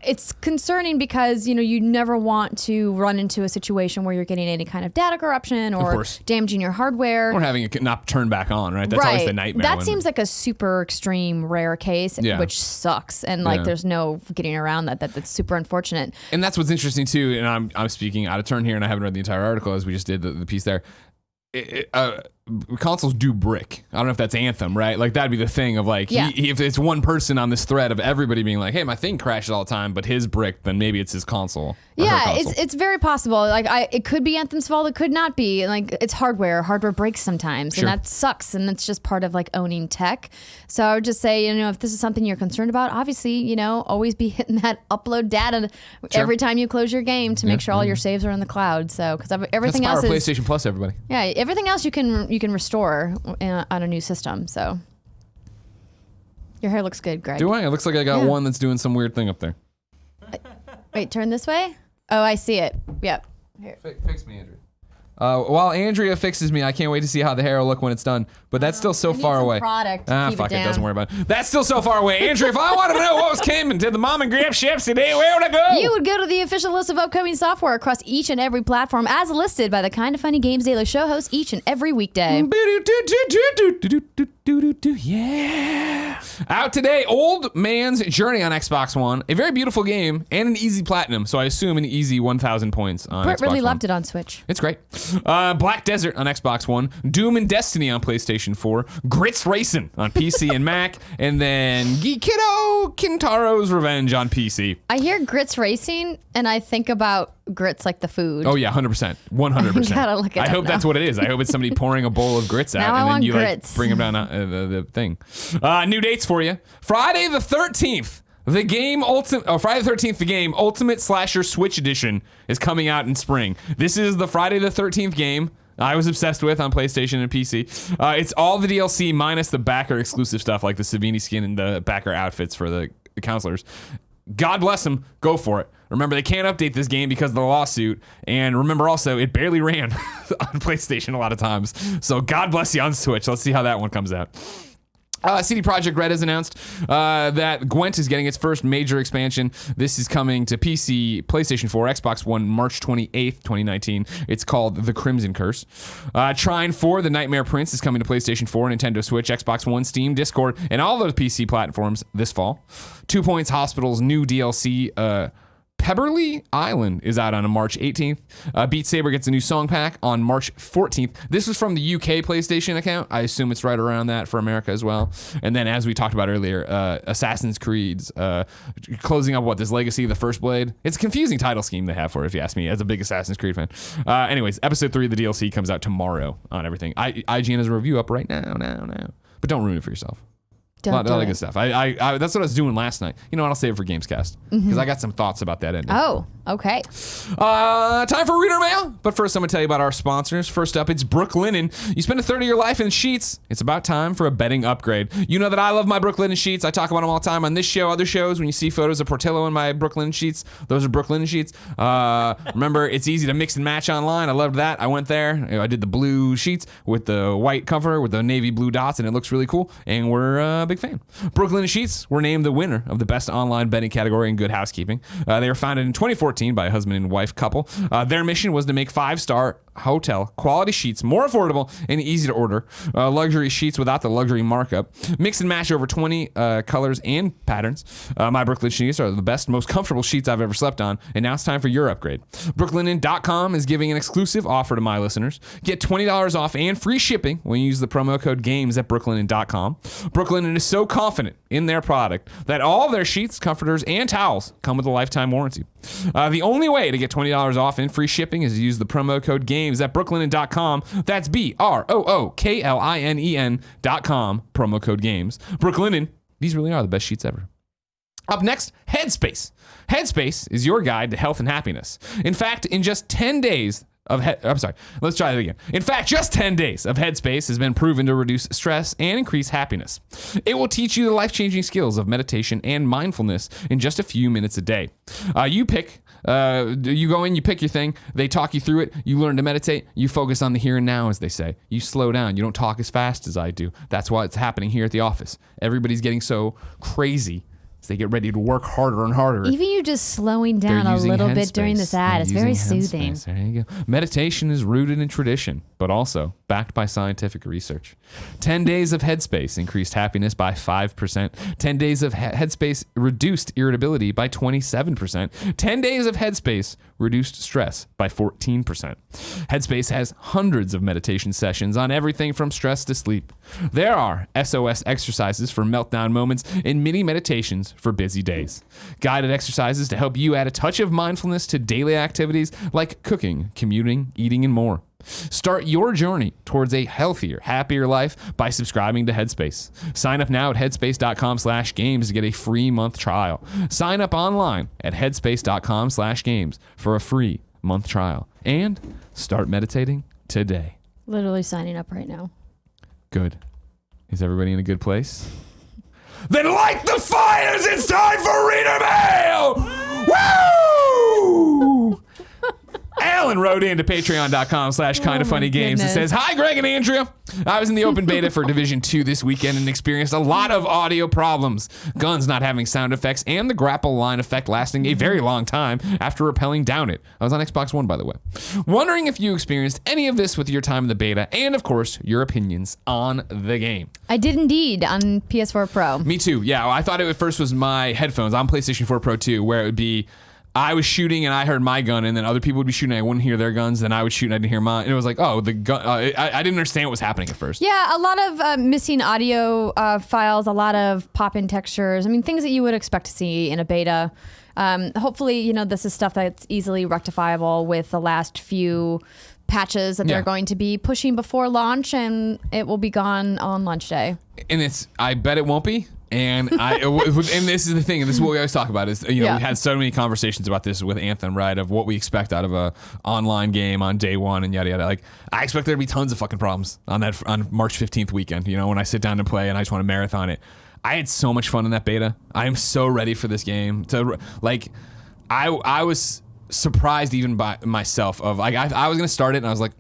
it's concerning because, you never want to run into a situation where you're getting any kind of data corruption or course. damaging your hardware. Or having it not turn back on, right? That's always the nightmare. That seems like a super extreme rare case, which sucks. And there's no getting around that. That's super unfortunate. And that's what's interesting too. And I'm speaking out of turn here, and I haven't read the entire article as we just did the piece there. Consoles do brick. I don't know if that's Anthem, right? Like that'd be the thing of like, if it's one person on this thread of everybody being like, hey, my thing crashes all the time, but his brick, then maybe it's his console. Yeah, it's very possible. Like it could be Anthem's fault. It could not be. Like it's hardware. Hardware breaks sometimes, and that sucks. And it's just part of like owning tech. So I would just say, if this is something you're concerned about, obviously, always be hitting that upload data every time you close your game to make sure all your saves are in the cloud. So because everything that's else power is PlayStation Plus, everybody. Yeah, everything else you can restore on a new system. So your hair looks good, Greg. Do I? It looks like I got one that's doing some weird thing up there. Wait, turn this way. Oh, I see it. Yep. Here. Fix me, Andrew. While Andrea fixes me, I can't wait to see how the hair will look when it's done. But that's still so far away. Product to keep fuck it it, down. doesn't worry about it. That's still so far away. Andrea, if I wanted to know what came and did the mom and grab ships today, where would I go? You would go to the official list of upcoming software across each and every platform as listed by the Kinda Funny Games Daily Show host each and every weekday. Yeah. Out today, Old Man's Journey on Xbox One. A very beautiful game and an easy platinum. So I assume an easy 1,000 points on Brett Xbox really One. loved it on Switch. It's great. Black Desert on Xbox One, Doom and Destiny on PlayStation 4, Grits Racing on PC and Mac, and then Geekiddo Kintaro's Revenge on PC. I hear Grits Racing and I think about grits like the food. Oh yeah, 100%, 100%. Gotta look it I up hope now. that's what it is. I hope it's somebody pouring a bowl of grits out, Now I and then want you grits. like bring them down the thing. New dates for you: Friday the 13th. Friday the 13th, the game Ultimate Slasher Switch Edition is coming out in spring. This is the Friday the 13th game I was obsessed with on PlayStation and PC. It's all the DLC minus the backer exclusive stuff like the Savini skin and the backer outfits for the counselors. God bless them. Go for it. Remember, they can't update this game because of the lawsuit. And remember also, it barely ran on PlayStation a lot of times. So God bless you on Switch. Let's see how that one comes out. CD Projekt Red has announced that Gwent is getting its first major expansion. This is coming to PC, PlayStation 4, Xbox One, March 28th, 2019. It's called The Crimson Curse. Trine 4, The Nightmare Prince, is coming to PlayStation 4, Nintendo Switch, Xbox One, Steam, Discord, and all those PC platforms this fall. 2 Points Hospital's new DLC, Pebberly Island, is out on March 18th. Beat Saber gets a new song pack on March 14th. This was from the UK PlayStation account. I assume it's right around that for America as well. And then, as we talked about earlier, Assassin's Creed's closing up this Legacy of the First Blade. It's a confusing title scheme they have for it, if you ask me, as a big Assassin's Creed fan. Anyways, episode 3 of the DLC comes out tomorrow on everything. IGN has a review up right now. But don't ruin it for yourself. A lot of good stuff. I that's what I was doing last night. You know what? I'll save it for Gamescast because I got some thoughts about that ending. Oh, okay. Time for reader mail. But first, I'm going to tell you about our sponsors. First up, it's Brooklinen. You spend a third of your life in sheets. It's about time for a bedding upgrade. You know that I love my Brooklinen sheets. I talk about them all the time on this show, other shows. When you see photos of Portillo in my Brooklinen sheets, those are Brooklinen sheets. Remember, it's easy to mix and match online. I loved that. I went there. I did the blue sheets with the white cover with the navy blue dots, and it looks really cool. And we're a big fan. Brooklinen Sheets were named the winner of the best online bedding category in Good Housekeeping. They were founded in 2014 by a husband and wife couple. Their mission was to make 5-star hotel quality sheets more affordable and easy to order. Luxury sheets without the luxury markup. Mix and match over 20 colors and patterns. My Brooklinen Sheets are the best, most comfortable sheets I've ever slept on, and now it's time for your upgrade. Brooklinen.com is giving an exclusive offer to my listeners. Get $20 off and free shipping when you use the promo code GAMES at Brooklinen.com. Brooklinen is so confident in their product that all their sheets, comforters, and towels come with a lifetime warranty. The only way to get $20 off and free shipping is to use the promo code GAMES at Brooklinen.com. That's BROOKLINEN.com, promo code GAMES. Brooklinen, these really are the best sheets ever. Up next, Headspace. Headspace is your guide to health and happiness. In fact, in just 10 days let's try that again. In fact, just 10 days of Headspace has been proven to reduce stress and increase happiness. It will teach you the life-changing skills of meditation and mindfulness in just a few minutes a day. You go in, you pick your thing, they talk you through it, you learn to meditate, you focus on the here and now, as they say. You slow down, you don't talk as fast as I do. That's why it's happening here at the office. Everybody's getting so crazy. They get ready to work harder and harder. Even you just slowing down a little bit during this ad, it's very soothing. There you go. Meditation is rooted in tradition, but also backed by scientific research. 10 days of Headspace increased happiness by 5%. 10 days of Headspace reduced irritability by 27%. 10 days of Headspace reduced stress by 14%. Headspace has hundreds of meditation sessions on everything from stress to sleep. There are SOS exercises for meltdown moments and mini meditations for busy days. Guided exercises to help you add a touch of mindfulness to daily activities like cooking, commuting, eating, and more. Start your journey towards a healthier, happier life by subscribing to Headspace. Sign up now at headspace.com/games to get a free month trial. Sign up online at headspace.com/games for a free month trial. And start meditating today. Literally signing up right now. Good. Is everybody in a good place? Then light the fires! It's time for Reader Mail! Woo! Alan wrote into patreon.com/kindafunnygames and says, "Hi, Greg and Andrea. I was in the open beta for Division 2 this weekend and experienced a lot of audio problems. Guns not having sound effects and the grapple line effect lasting a very long time after rappelling down it. I was on Xbox One, by the way. Wondering if you experienced any of this with your time in the beta and, of course, your opinions on the game." I did indeed on PS4 Pro. Me too. Yeah, I thought it at first was my headphones on PlayStation 4 Pro 2, where it would be I was shooting and I heard my gun, and then other people would be shooting and I wouldn't hear their guns, then I would shoot and I didn't hear mine. And it was like, oh, the gun. I didn't understand what was happening at first. Yeah, a lot of missing audio files, a lot of pop-in textures. I mean, things that you would expect to see in a beta. Hopefully, this is stuff that's easily rectifiable with the last few patches that they're going to be pushing before launch, and it will be gone on launch day. And I bet it won't be. And and this is the thing, and this is what we always talk about is, we had so many conversations about this with Anthem, right? Of what we expect out of a online game on day one and yada yada. Like, I expect there to be tons of fucking problems on March 15th weekend. When I sit down to play and I just want to marathon it. I had so much fun in that beta. I am so ready for this game. I was surprised even by myself of I was gonna start it and I was like,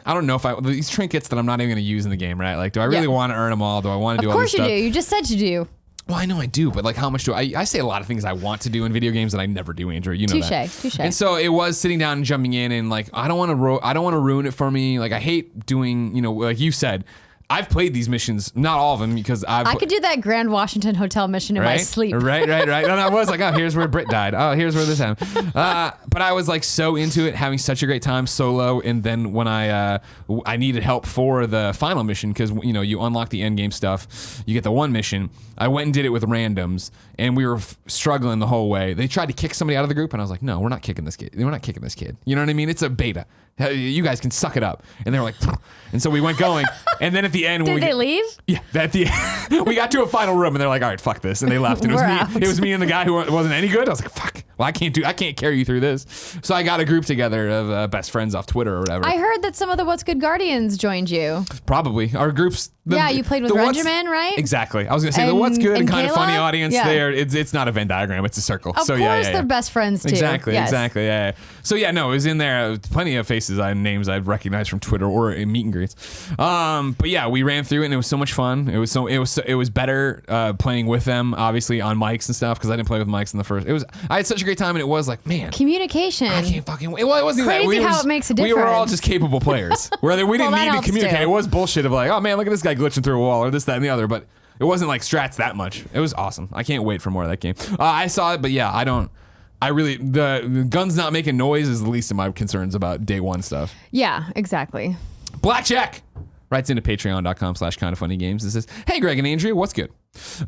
I don't know if these trinkets that I'm not even gonna use in the game, right? Like, do I really want to earn them all? Do I want to do all this stuff? Of course you do. You just said you do. Well, I know I do, but how much do I say a lot of things I want to do in video games that I never do, Andrew. You know that. Touche. And so it was sitting down and jumping in and I don't want to ruin it for me. I hate doing, like you said, I've played these missions, not all of them, because I could do that Grand Washington Hotel mission in my sleep. Right. And I was like, oh, here's where Britt died. Oh, here's where this happened. But I was so into it, having such a great time solo. And then when I needed help for the final mission, because you unlock the end game stuff, you get the one mission. I went and did it with randoms, and we were struggling the whole way. They tried to kick somebody out of the group, and I was like, no, we're not kicking this kid. We're not kicking this kid. You know what I mean? It's a beta. You guys can suck it up. And they were like, and so we went going. And then at the the end, when Did they leave? Yeah, at the end, we got to a final room, and they're like, "All right, fuck this," and they left. And We're it out. was me and the guy who wasn't any good. I was like, "Fuck, well, I can't carry you through this." So I got a group together of best friends off Twitter or whatever. I heard that some of the What's Good Guardians joined you. Probably our groups. Yeah, you played with the What's- Regimen, right? Exactly. I was gonna say the And- What's Good and and Kind of Kayla? Funny audience. Yeah. There, it's not a Venn diagram; it's a circle. Of so course, yeah, they're best friends too. Exactly, Yes. exactly. Yeah. So yeah, no, it was in there. Plenty of faces and names I've recognized from Twitter or in meet and greets. But yeah, we ran through it and it was so much fun. It was better playing with them, obviously on mics and stuff because I didn't play with mics in the first. I had such a great time and it was like, man, Communication. I can't fucking. Well, it wasn't Crazy that. We how were it makes a We were all difference. just capable players. Where we didn't Well, that need to helps communicate. too. It was bullshit of like, oh man, look at this guy glitching through a wall or this, that, and the other. But it wasn't like strats that much. It was awesome. I can't wait for more of that game. I saw it, but yeah, I don't. The guns not making noise is the least of my concerns about day one stuff. Yeah, exactly. Blackjack writes into patreon.com/kindoffunnygames and says, "Hey, Greg and Andrea, what's good?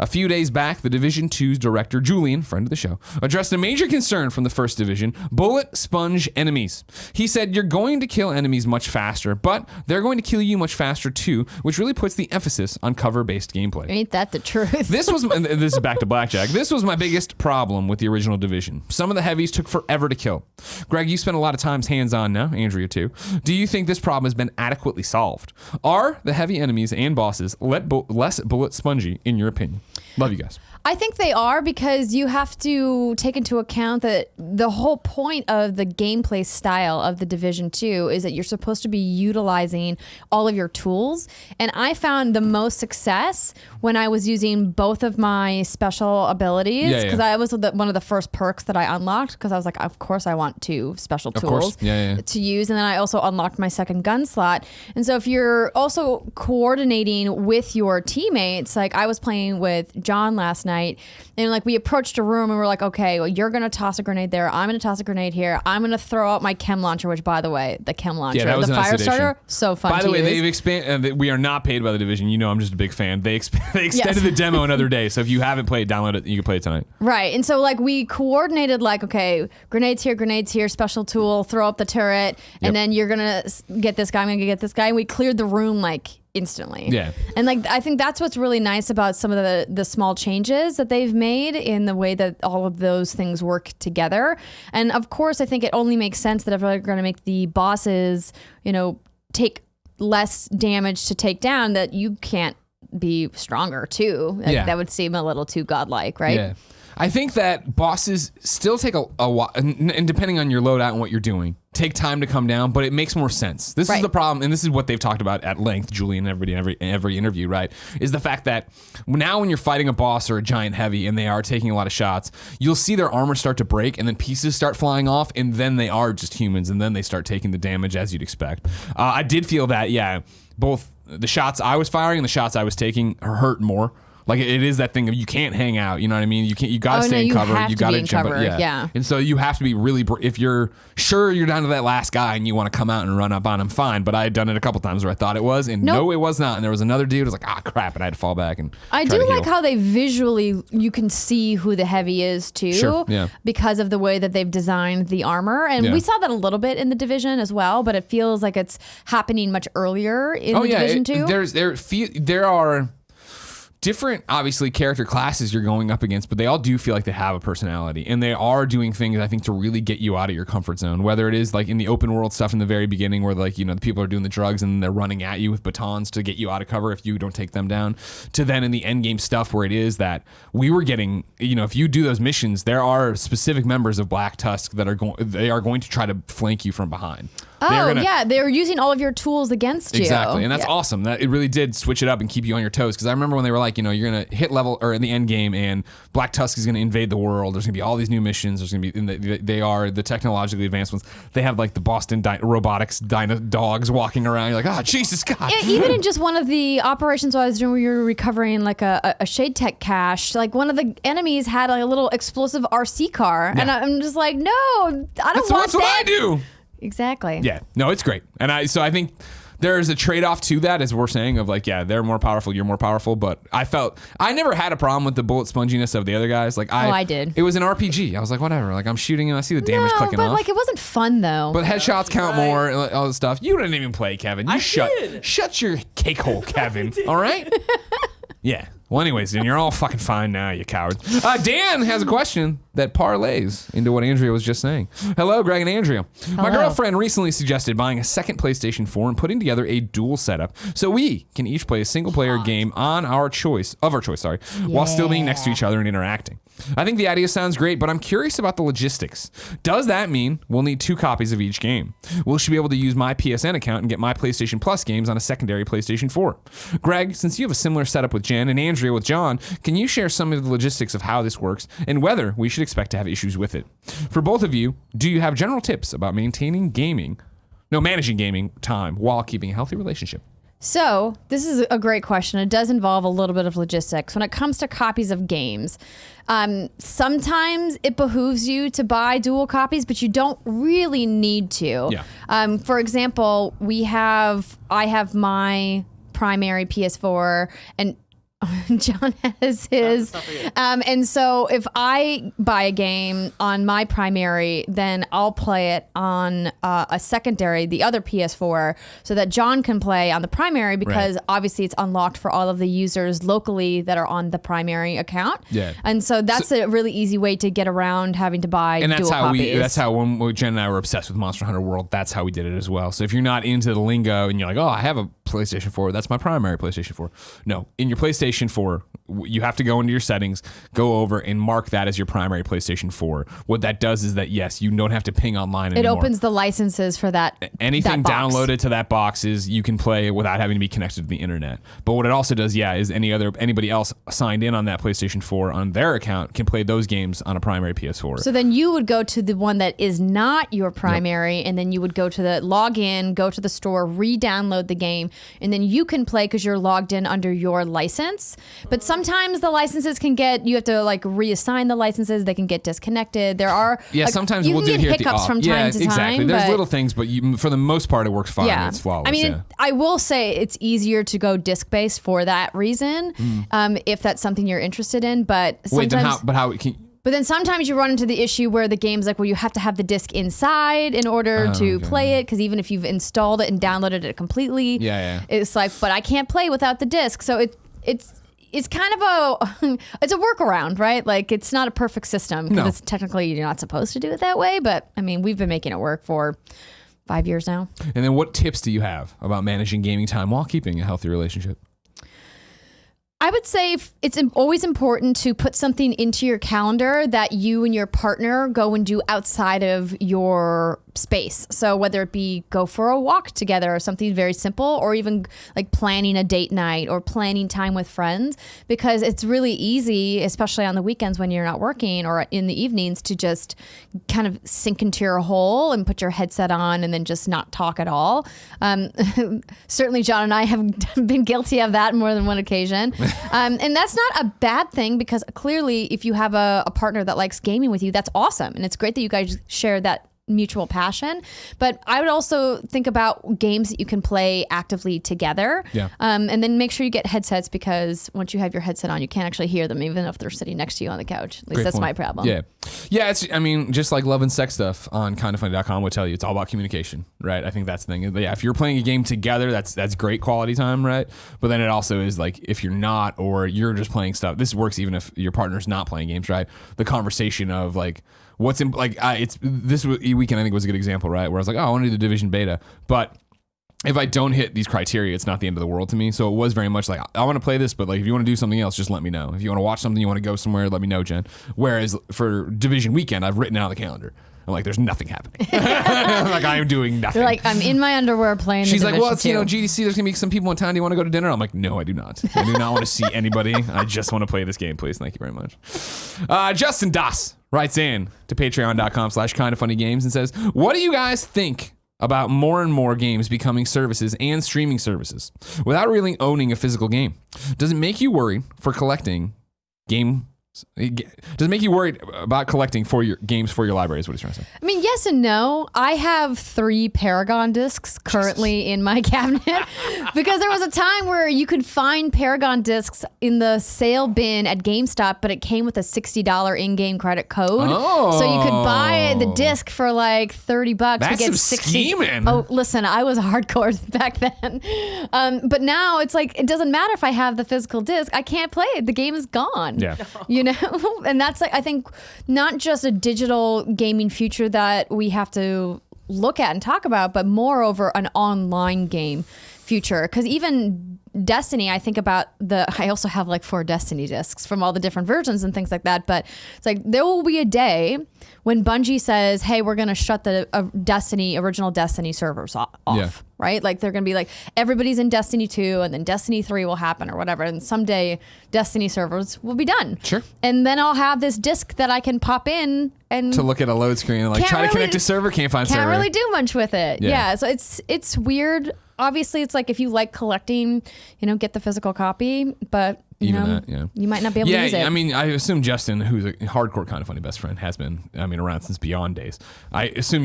A few days back, the Division 2's director, Julian, friend of the show, addressed a major concern from the First Division, bullet sponge enemies. He said, you're going to kill enemies much faster, but they're going to kill you much faster too, which really puts the emphasis on cover-based gameplay. Ain't that the truth? This is back to Blackjack. This was my biggest problem with the original Division. Some of the heavies took forever to kill. Greg, you spent a lot of times hands-on now, Andrea too. Do you think this problem has been adequately solved? Are the heavy enemies and bosses less bullet spongy in your opinion? Love you guys. I think they are because you have to take into account that the whole point of the gameplay style of the Division 2 is that you're supposed to be utilizing all of your tools. And I found the most success when I was using both of my special abilities Yeah, yeah. because I was one of the first perks that I unlocked because I was like, of course I want two special Of course. tools Yeah, yeah. to use. And then I also unlocked my second gun slot. And so if you're also coordinating with your teammates, like I was playing with John last night, and like we approached a room and we're like, okay, well, you're gonna toss a grenade there, I'm gonna toss a grenade here, I'm gonna throw out my chem launcher, which by the way, the chem launcher, that was the a nice fire addition. starter, so fun By to the way, use. they've expanded. We are not paid by the Division. You know, I'm just a big fan. They extended Yes. the demo another day. So if you haven't played, download it. You can play it tonight. Right. And so like we coordinated like, okay, grenades here, special tool, throw up the turret, Yep. and then you're gonna get this guy, I'm gonna get this guy. And we cleared the room like instantly. Yeah. And like I think that's what's really nice about some of the small changes that they've made in the way that all of those things work together. And of course I think it only makes sense that if we're gonna make the bosses, take less damage to take down, that you can't be stronger too. Like, Yeah. that would seem a little too godlike, right? Yeah. I think that bosses still take a while, and depending on your loadout and what you're doing, take time to come down, but it makes more sense. This is Right. the problem, and this is what they've talked about at length, Julian, everybody in every interview, right? Is the fact that now when you're fighting a boss or a giant heavy and they are taking a lot of shots, you'll see their armor start to break and then pieces start flying off, and then they are just humans, and then they start taking the damage as you'd expect. I did feel that, yeah, both the shots I was firing and the shots I was taking hurt more. Like it is that thing of you can't hang out. You know what I mean? You can't. You got to Oh, stay no, in you cover. have You to got be to in jump. cover, yeah. And so you have to be really. If you're sure you're down to that last guy and you want to come out and run up on him, fine. But I had done it a couple times where I thought it was, and Nope. no, it was not. And there was another dude. I was like, ah, crap, and I had to fall back and. I try do to like heal. how they visually, you can see who the heavy is too, Sure, yeah. because of the way that they've designed the armor. And Yeah. we saw that a little bit in the Division as well, but it feels like it's happening much earlier in the Division 2. There are different, obviously, character classes you're going up against, but they all do feel like they have a personality, and they are doing things, I think, to really get you out of your comfort zone. Whether it is like in the open world stuff in the very beginning, where like the people are doing the drugs and they're running at you with batons to get you out of cover if you don't take them down, to then in the end game stuff where it is that we were getting, if you do those missions, there are specific members of Black Tusk that are going to try to flank you from behind. Yeah, they're using all of your tools against you. Exactly, and that's Yeah. awesome. That it really did switch it up and keep you on your toes. Because I remember when they were like, you're gonna hit level or in the end game, and Black Tusk is gonna invade the world. There's gonna be all these new missions. There's gonna be, they are the technologically advanced ones. They have like the Boston robotics dogs walking around. You're like, oh Jesus God. Yeah, even in just one of the operations I was doing where you were recovering like a Shade Tech cache, like one of the enemies had like a little explosive RC car. And I'm just like, no, I don't want That's what I that. do. Exactly. Yeah, no, it's great, and I think there's a trade-off to that, as we're saying, of like, yeah, they're more powerful, you're more powerful. But I never had a problem with the bullet sponginess of the other guys. Like I did. It was an RPG. I was like, whatever. Like I'm shooting and I see the damage clicking but off. like it wasn't fun though. But headshots count more and all this stuff. You didn't even play, Kevin. You shut your cake hole, Kevin. All right? Yeah. Well, anyways, then you're all fucking fine now, you cowards. Dan has a question that parlays into what Andrea was just saying. Hello, Greg and Andrea. My girlfriend recently suggested buying a second PlayStation 4 and putting together a dual setup so we can each play a single-player game of our choice, while still being next to each other and interacting. I think the idea sounds great, but I'm curious about the logistics. Does that mean we'll need 2 copies of each game? Will she be able to use my PSN account and get my PlayStation Plus games on a secondary PlayStation 4? Greg, since you have a similar setup with Jen and Andrea with John, can you share some of the logistics of how this works and whether we should expect to have issues with it? For both of you, do you have general tips about managing gaming time while keeping a healthy relationship? So this is a great question. It does involve a little bit of logistics. When it comes to copies of games, sometimes it behooves you to buy dual copies, but you don't really need to. Yeah. For example, I have my primary PS4 and John has his. And so if I buy a game on my primary, then I'll play it on a secondary, the other PS4, so that John can play on the primary because obviously it's unlocked for all of the users locally that are on the primary account. Yeah. And so that's a really easy way to get around having to buy dual copies. That's how when Jen and I were obsessed with Monster Hunter World, that's how we did it as well. So if you're not into the lingo and you're like, oh, I have a PlayStation 4, that's my primary PlayStation 4. No, in your PlayStation 4, you have to go into your settings, go over and mark that as your primary PlayStation 4. What that does is that, yes, you don't have to ping online anymore. It opens the licenses for that. Anything that box. downloaded to that box is you can play without having to be connected to the internet. But what it also does, is anybody else signed in on that PlayStation 4 on their account can play those games on a primary PS4. So then you would go to the one that is not your primary, and then you would go to the login, go to the store, re-download the game, and then you can play because you're logged in under your license. But sometimes the licenses you have to like reassign the licenses. They can get disconnected. There are sometimes you we'll can do get here at the hiccups from time to exactly. time. There's but little things, but for the most part, it works fine. yeah, It's flawless. I mean, I will say it's easier to go disc based for that reason, if that's something you're interested in. But sometimes, But then sometimes you run into the issue where the game's like, well, you have to have the disc inside in order to play it, because even if you've installed it and downloaded it completely, it's like, but I can't play without the disc. So it's kind of it's a workaround, right? Like it's not a perfect system because it's technically you're not supposed to do it that way. But I mean, we've been making it work for 5 years now. And then what tips do you have about managing gaming time while keeping a healthy relationship? I would say it's always important to put something into your calendar that you and your partner go and do outside of your space. So whether it be go for a walk together or something very simple, or even like planning a date night or planning time with friends, because it's really easy, especially on the weekends when you're not working or in the evenings, to just kind of sink into your hole and put your headset on and then just not talk at all. Certainly John and I have been guilty of that more than one occasion. And that's not a bad thing, because clearly if you have a partner that likes gaming with you, that's awesome. And it's great that you guys share that mutual passion. But I would also think about games that you can play actively together. Yeah. And then make sure you get headsets, because once you have your headset on, you can't actually hear them, even if they're sitting next to you on the couch. At least that's my problem. Yeah. Yeah. It's, I mean, just like love and sex stuff on kindoffunny.com would tell you, it's all about communication, right? I think that's the thing. But yeah, if you're playing a game together, that's great quality time, right? But then it also is like, if you're not, or you're just playing stuff, this works even if your partner's not playing games, right? The conversation of like, what's in, like, it's this weekend, I think, was a good example, right? Where I was like, oh, I want to do the Division beta, but if I don't hit these criteria, it's not the end of the world to me. So it was very much like, I want to play this, but like, if you want to do something else, just let me know. If you want to watch something, you want to go somewhere, let me know, Jen. Whereas for Division weekend, I've written it on the calendar. I'm like, there's nothing happening. Like, I am doing nothing. You're like, I'm in my underwear playing. She's the like, Division well, it's, you know, GDC, there's gonna be some people in town. Do you want to go to dinner? I'm like, no, I do not. I do not want to see anybody. I just want to play this game, please. Thank you very much. Justin Das writes in to patreon.com/kindoffunnygames and says, what do you guys think about more and more games becoming services and streaming services without really owning a physical game? Does it make you worried for collecting game? Does it make you worried about collecting for your games for your library, is what he's trying to say? I mean, yeah, Yes and no. I have 3 Paragon discs currently in my cabinet because there was a time where you could find Paragon discs in the sale bin at GameStop, but it came with a $60 in-game credit code. Oh. So you could buy the disc for like $30. That's to get some 60. scheming. Oh, listen, I was hardcore back then. But now it's like, it doesn't matter if I have the physical disc. I can't play it. The game is gone. Yeah. You know? And that's like, I think, not just a digital gaming future that we have to look at and talk about, but moreover, an online game future. Because even Destiny, I think about I also have like 4 Destiny discs from all the different versions and things like that. But it's like, there will be a day when Bungie says, hey, we're going to shut the original Destiny servers off. Yeah. Right? Like, they're going to be like, everybody's in Destiny 2 and then Destiny 3 will happen or whatever. And someday Destiny servers will be done. Sure. And then I'll have this disc that I can pop in and To look at a load screen and like Can't try to really- connect to server, can't find can't server. really do much with it. Yeah. Yeah. So it's weird. Obviously, it's like, if you like collecting, get the physical copy, but Even that, yeah. you might not be able to use it. I mean, I assume Justin, who's a hardcore Kind of Funny best friend, has been, around since Beyond days. I assume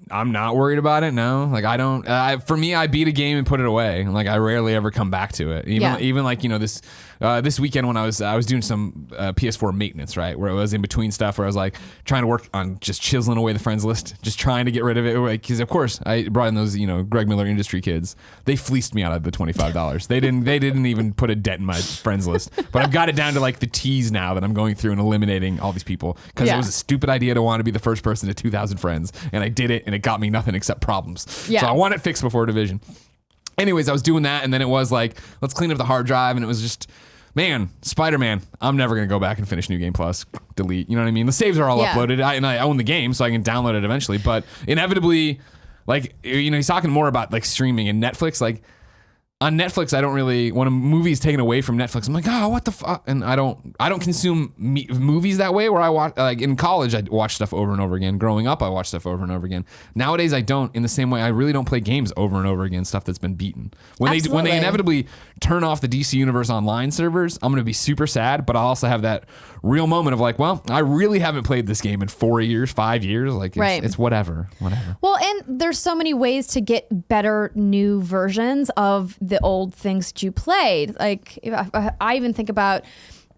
I'm not worried about it. No, like I don't. For me, I beat a game and put it away. Like I rarely ever come back to it. Even like this weekend when I was doing some PS4 maintenance, right, where it was in between stuff, where I was like trying to work on just chiseling away the friends list, just trying to get rid of it. Because of course I brought in those Greg Miller Industry kids. They fleeced me out of the $25. They didn't even put a dent in my friends list. But I've got it down to like the T's now that I'm going through and eliminating all these people because it was a stupid idea to want to be the first person to 2,000 friends, and I did it, and it got me nothing except problems. Yeah. So I want it fixed before Division. Anyways, I was doing that, and then it was like, let's clean up the hard drive, and it was just, man, Spider-Man, I'm never going to go back and finish New Game Plus, delete, you know what I mean? The saves are all uploaded, and I own the game, so I can download it eventually, but inevitably, like, he's talking more about, like, streaming and Netflix, like, on Netflix, I don't really, when a movie is taken away from Netflix, I'm like, oh, what the fuck? And I don't consume movies that way, where I watch, like in college, I watch stuff over and over again. Growing up, I watch stuff over and over again. Nowadays, I don't, in the same way, I really don't play games over and over again, stuff that's been beaten. When Absolutely. they inevitably turn off the DC Universe Online servers, I'm going to be super sad, but I'll also have that real moment of like, well, I really haven't played this game in 4 years, 5 years. Like, it's whatever. Well, and there's so many ways to get better new versions of the old things that you played. Like, I even think about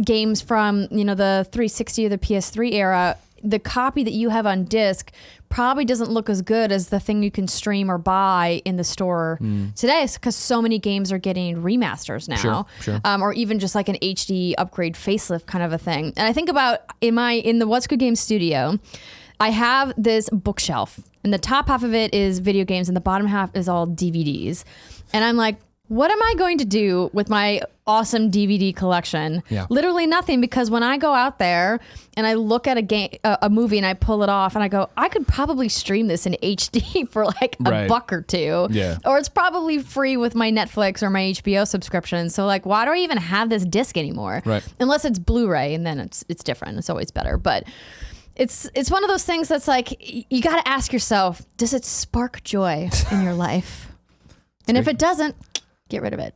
games from the 360 or the PS3 era. The copy that you have on disc probably doesn't look as good as the thing you can stream or buy in the store today, because so many games are getting remasters now. Sure. Or even just like an HD upgrade facelift kind of a thing. And I think about in the What's Good Games studio, I have this bookshelf, and the top half of it is video games and the bottom half is all DVDs. And I'm like, what am I going to do with my awesome DVD collection? Yeah. Literally nothing, because when I go out there and I look at a movie and I pull it off and I go, I could probably stream this in HD for like a buck or two. Yeah. Or it's probably free with my Netflix or my HBO subscription. So like, why do I even have this disc anymore? Right. Unless it's Blu-ray, and then it's different. It's always better. But it's one of those things that's like, you got to ask yourself, does it spark joy in your life? And if it doesn't, get rid of it.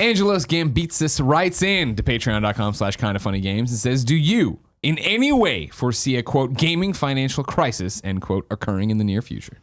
Angelos Gambitsis writes in to patreon.com/kindoffunnygames and says, do you in any way foresee a, quote, gaming financial crisis, end quote, occurring in the near future?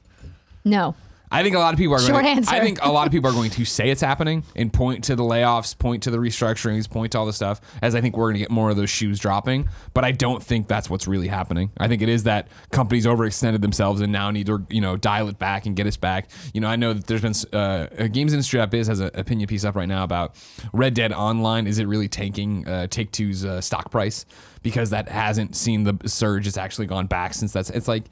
No. I think a lot of people are Short answer. I think a lot of people are going to say it's happening and point to the layoffs, point to the restructurings, point to all the stuff, as I think we're going to get more of those shoes dropping. But I don't think that's what's really happening. I think it is that companies overextended themselves and now need to, dial it back and get us back. I know that there's been Games Industry.biz has an opinion piece up right now about Red Dead Online. Is it really tanking Take-Two's stock price? Because that hasn't seen the surge. It's actually gone back since it's like,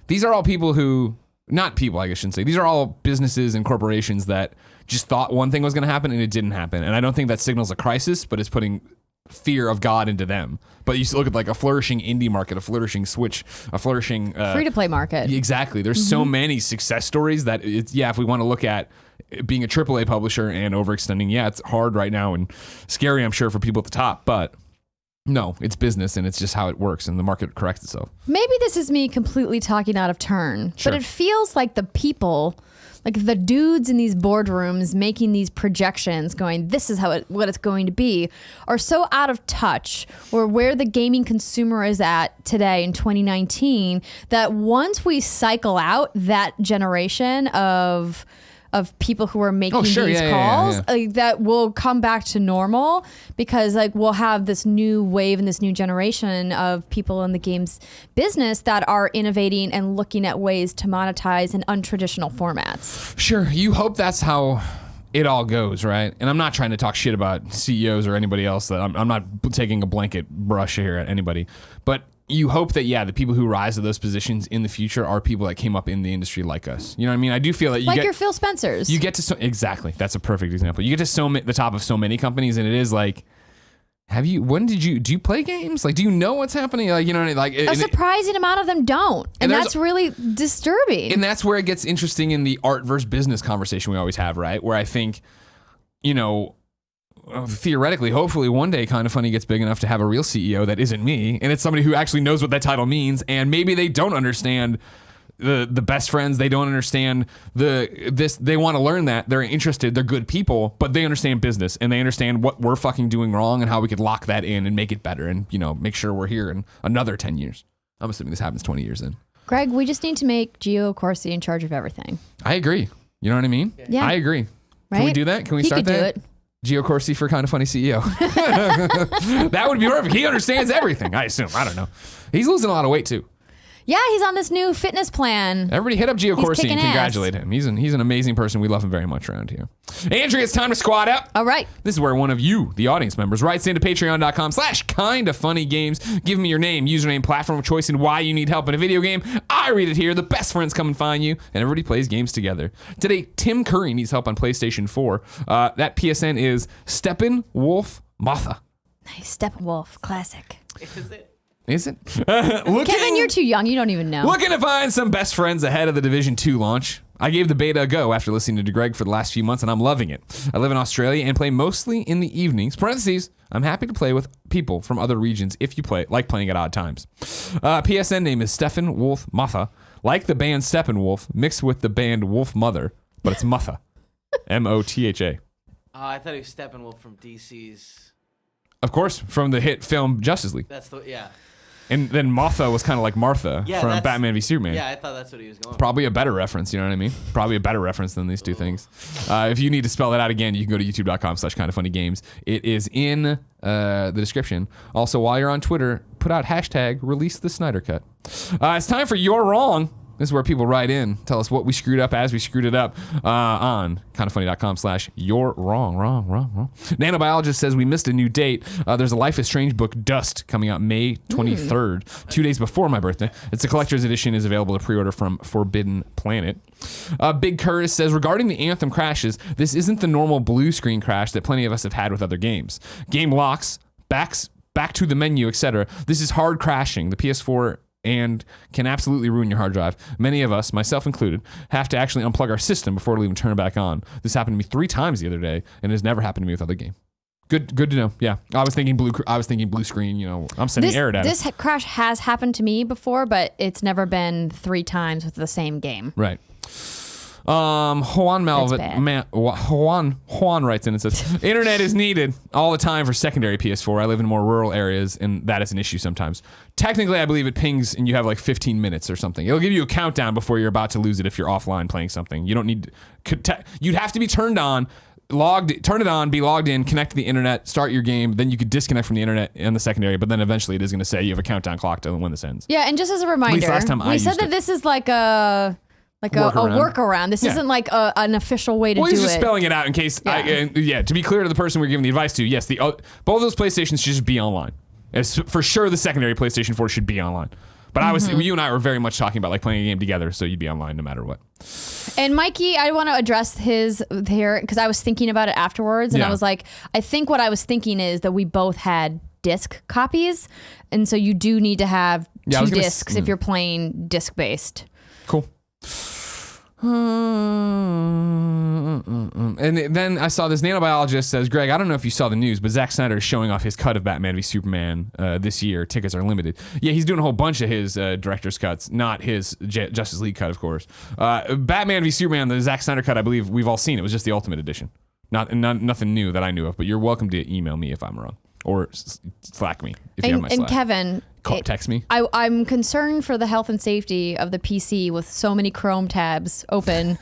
these are all people who... Not people, I shouldn't say. These are all businesses and corporations that just thought one thing was going to happen and it didn't happen. And I don't think that signals a crisis, but it's putting fear of God into them. But you look at like a flourishing indie market, a flourishing Switch, a flourishing... free-to-play market. Exactly. There's so many success stories that, if we want to look at being a AAA publisher and overextending, it's hard right now and scary, I'm sure, for people at the top. But No, it's business and it's just how it works and the market corrects itself. Maybe this is me completely talking out of turn, Sure. but it feels like the people, like the dudes in these boardrooms making these projections going, this is what it's going to be, are so out of touch or where the gaming consumer is at today in 2019 that once we cycle out that generation of people who are making sure. these Yeah, calls, yeah. like, that will come back to normal because like we'll have this new wave and this new generation of people in the games business that are innovating and looking at ways to monetize in untraditional formats. Sure, you hope that's how it all goes, right? And I'm not trying to talk shit about CEOs or anybody else. That I'm not taking a blanket brush here at anybody, but you hope that, yeah, the people who rise to those positions in the future are people that came up in the industry like us. You know what I mean? I do feel that you Like get your Phil Spencers. you get to exactly. That's a perfect example. You get to the top of so many companies, and it is like, do you play games? Like, do you know what's happening? Like, you know what I mean? Like, a surprising amount of them don't. And there's- that's really disturbing. and that's where it gets interesting in the art versus business conversation we always have, right? Where I think, you know, theoretically, hopefully one day Kind of Funny gets big enough to have a real CEO that isn't me, and it's somebody who actually knows what that title means, and maybe they don't understand the best friends, they don't understand they want to learn that, they're interested, they're good people, but they understand business and they understand what we're fucking doing wrong and how we could lock that in and make it better and, you know, make sure we're here in another 10 years. I'm assuming this happens 20 years in. Greg, we just need to make Gio Corsi in charge of everything. I agree. You know what I mean? Yeah. I agree. Right? Can we do that? Can we He start could that? do it. Gio Corsi for Kind of Funny CEO. That would be perfect. He understands everything, I assume. I don't know. He's losing a lot of weight too. Yeah, he's on this new fitness plan. Everybody hit up Gio Corsi and kicking ass. congratulate him. He's an amazing person. We love him very much around here. Andrea, it's time to squat up. All right. This is where one of you, the audience members, writes into patreon.com/kindafunnygames. Give me your name, username, platform of choice, and why you need help in a video game. I read it here. The best friends come and find you, and everybody plays games together. Today, Tim Curry needs help on PlayStation 4. That PSN is Steppenwolf Motha. Nice. Steppenwolf. Classic. Is it? Is it? Kevin, you're too young. You don't even know. Looking to find some best friends ahead of the Division 2 launch. I gave the beta a go after listening to Greg for the last few months, and I'm loving it. I live in Australia and play mostly in the evenings. Parentheses, I'm happy to play with people from other regions if you like playing at odd times. PSN name is Steppenwolf Motha, like the band Steppenwolf, mixed with the band Wolf Mother, but it's Motha. Motha. I thought he was Steppenwolf from DC's. Of course, from the hit film Justice League. That's the, yeah. And then Motha was kind of like Martha Yeah, from that's- Batman v Superman. Yeah, I thought that's what he was going Probably a better reference, you know what I mean? Probably a better reference than these two things. If you need to spell that out again, you can go to youtube.com/kindoffunnygames. It is in the description. Also, while you're on Twitter, put out hashtag release the Snyder Cut. It's time for You're Wrong. This is where people write in, tell us what we screwed up as we screwed it up on kindoffunny.com/you're wrong. Nanobiologist says we missed a new date. There's a Life is Strange book, Dust, coming out May 23rd, 2 days before my birthday. It's a collector's edition, is available to pre-order from Forbidden Planet. Big Curtis says, regarding the Anthem crashes, this isn't the normal blue screen crash that plenty of us have had with other games. Game locks, back to the menu, etc. This is hard crashing. The PS4 and can absolutely ruin your hard drive. Many of us, myself included, have to actually unplug our system before it'll even turn it back on. This happened to me 3 times the other day, and it has never happened to me with other game. Good to know. Yeah, I was thinking blue screen. You know, I'm sending error data. This crash has happened to me before, but it's never been 3 times with the same game. Right. Juan bad. Juan writes in and says, internet is needed all the time for secondary PS4. I live in more rural areas, and that is an issue sometimes. Technically, I believe it pings and you have like 15 minutes or something. It'll give you a countdown before you're about to lose it if you're offline playing something. You don't need you'd have to be turned on, turn it on, be logged in, connect to the internet, start your game, then you could disconnect from the internet and the secondary, but then eventually it is going to say you have a countdown clock to when this ends. Yeah, and just as a reminder, last time I we said used that it. this is like a workaround. This Yeah. isn't like an official way to Well, do he's it. just spelling it out in case. To be clear to the person we're giving the advice to, yes, both of those PlayStations should just be online. For sure, the secondary PlayStation 4 should be online. But you and I were very much talking about like playing a game together, so you'd be online no matter what. And Mikey, I want to address his here because I was thinking about it afterwards, and Yeah. I was like, I think what I was thinking is that we both had disc copies, and so you do need to have Yeah, I was 2 gonna discs if you're playing disc based. Cool. And then I saw this nanobiologist says, Greg, I don't know if you saw the news, but Zack Snyder is showing off his cut of Batman v Superman this year. Tickets are limited. Yeah, he's doing a whole bunch of his director's cuts, not his Justice League cut, of course. Batman v Superman, the Zack Snyder cut, I believe we've all seen. It was just the Ultimate Edition. Nothing new that I knew of, but you're welcome to email me if I'm wrong. Or Slack me if you have my Slack. And Kevin, text me. I'm concerned for the health and safety of the PC with so many Chrome tabs open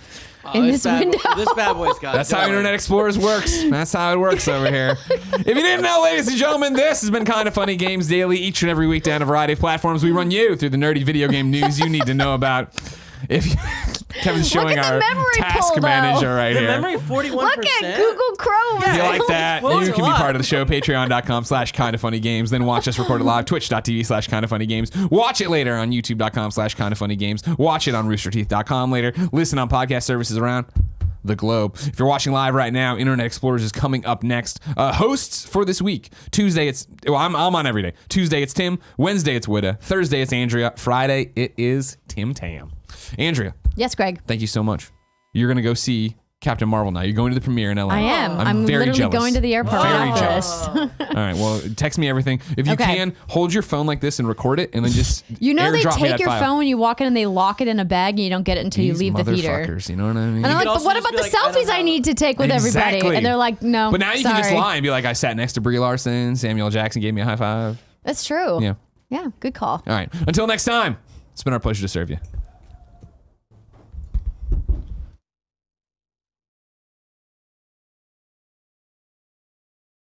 in this window. This bad boy's got That's how Internet Explorers works. That's how it works over here. If you didn't know, ladies and gentlemen, this has been Kind of Funny Games Daily. Each and every weekday on a variety of platforms, we run you through the nerdy video game news you need to know about. Kevin's showing our task manager right the here. memory 41%. Look at Google Chrome. If you like that, Well, you it's can a be lot. part of the show. Patreon.com/kindoffunnygames. Then watch us record it live. Twitch.tv/kindoffunnygames. Watch it later on YouTube.com/kindoffunnygames. Watch it on roosterteeth.com later. Listen on podcast services around the globe. If you're watching live right now, Internet Explorers is coming up next. Hosts for this week. Tuesday, I'm on every day. Tuesday, it's Tim. Wednesday, it's Witta. Thursday, it's Andrea. Friday, it is Tim Tam. Andrea, Yes, Greg. thank you so much. You're going to go see Captain Marvel now. You're going to the premiere in LA. I am. I'm very literally jealous. going to the airport Very after jealous. this. All right, well, text me everything. If you Okay. can, hold your phone like this and record it, and then just You know they airdrop me take that your file. phone when you walk in and they lock it in a bag and you don't get it until you These leave the theater. motherfuckers, you know what I mean? And I'm like, could but also what just about be the like, I don't selfies I have- need to take with everybody? Exactly. And they're like, no. But now you can just sorry. lie and be like, I sat next to Brie Larson, Samuel L. Jackson gave me a high five. That's true. Yeah. Yeah, good call. All right. Until next time, it's been our pleasure to serve you.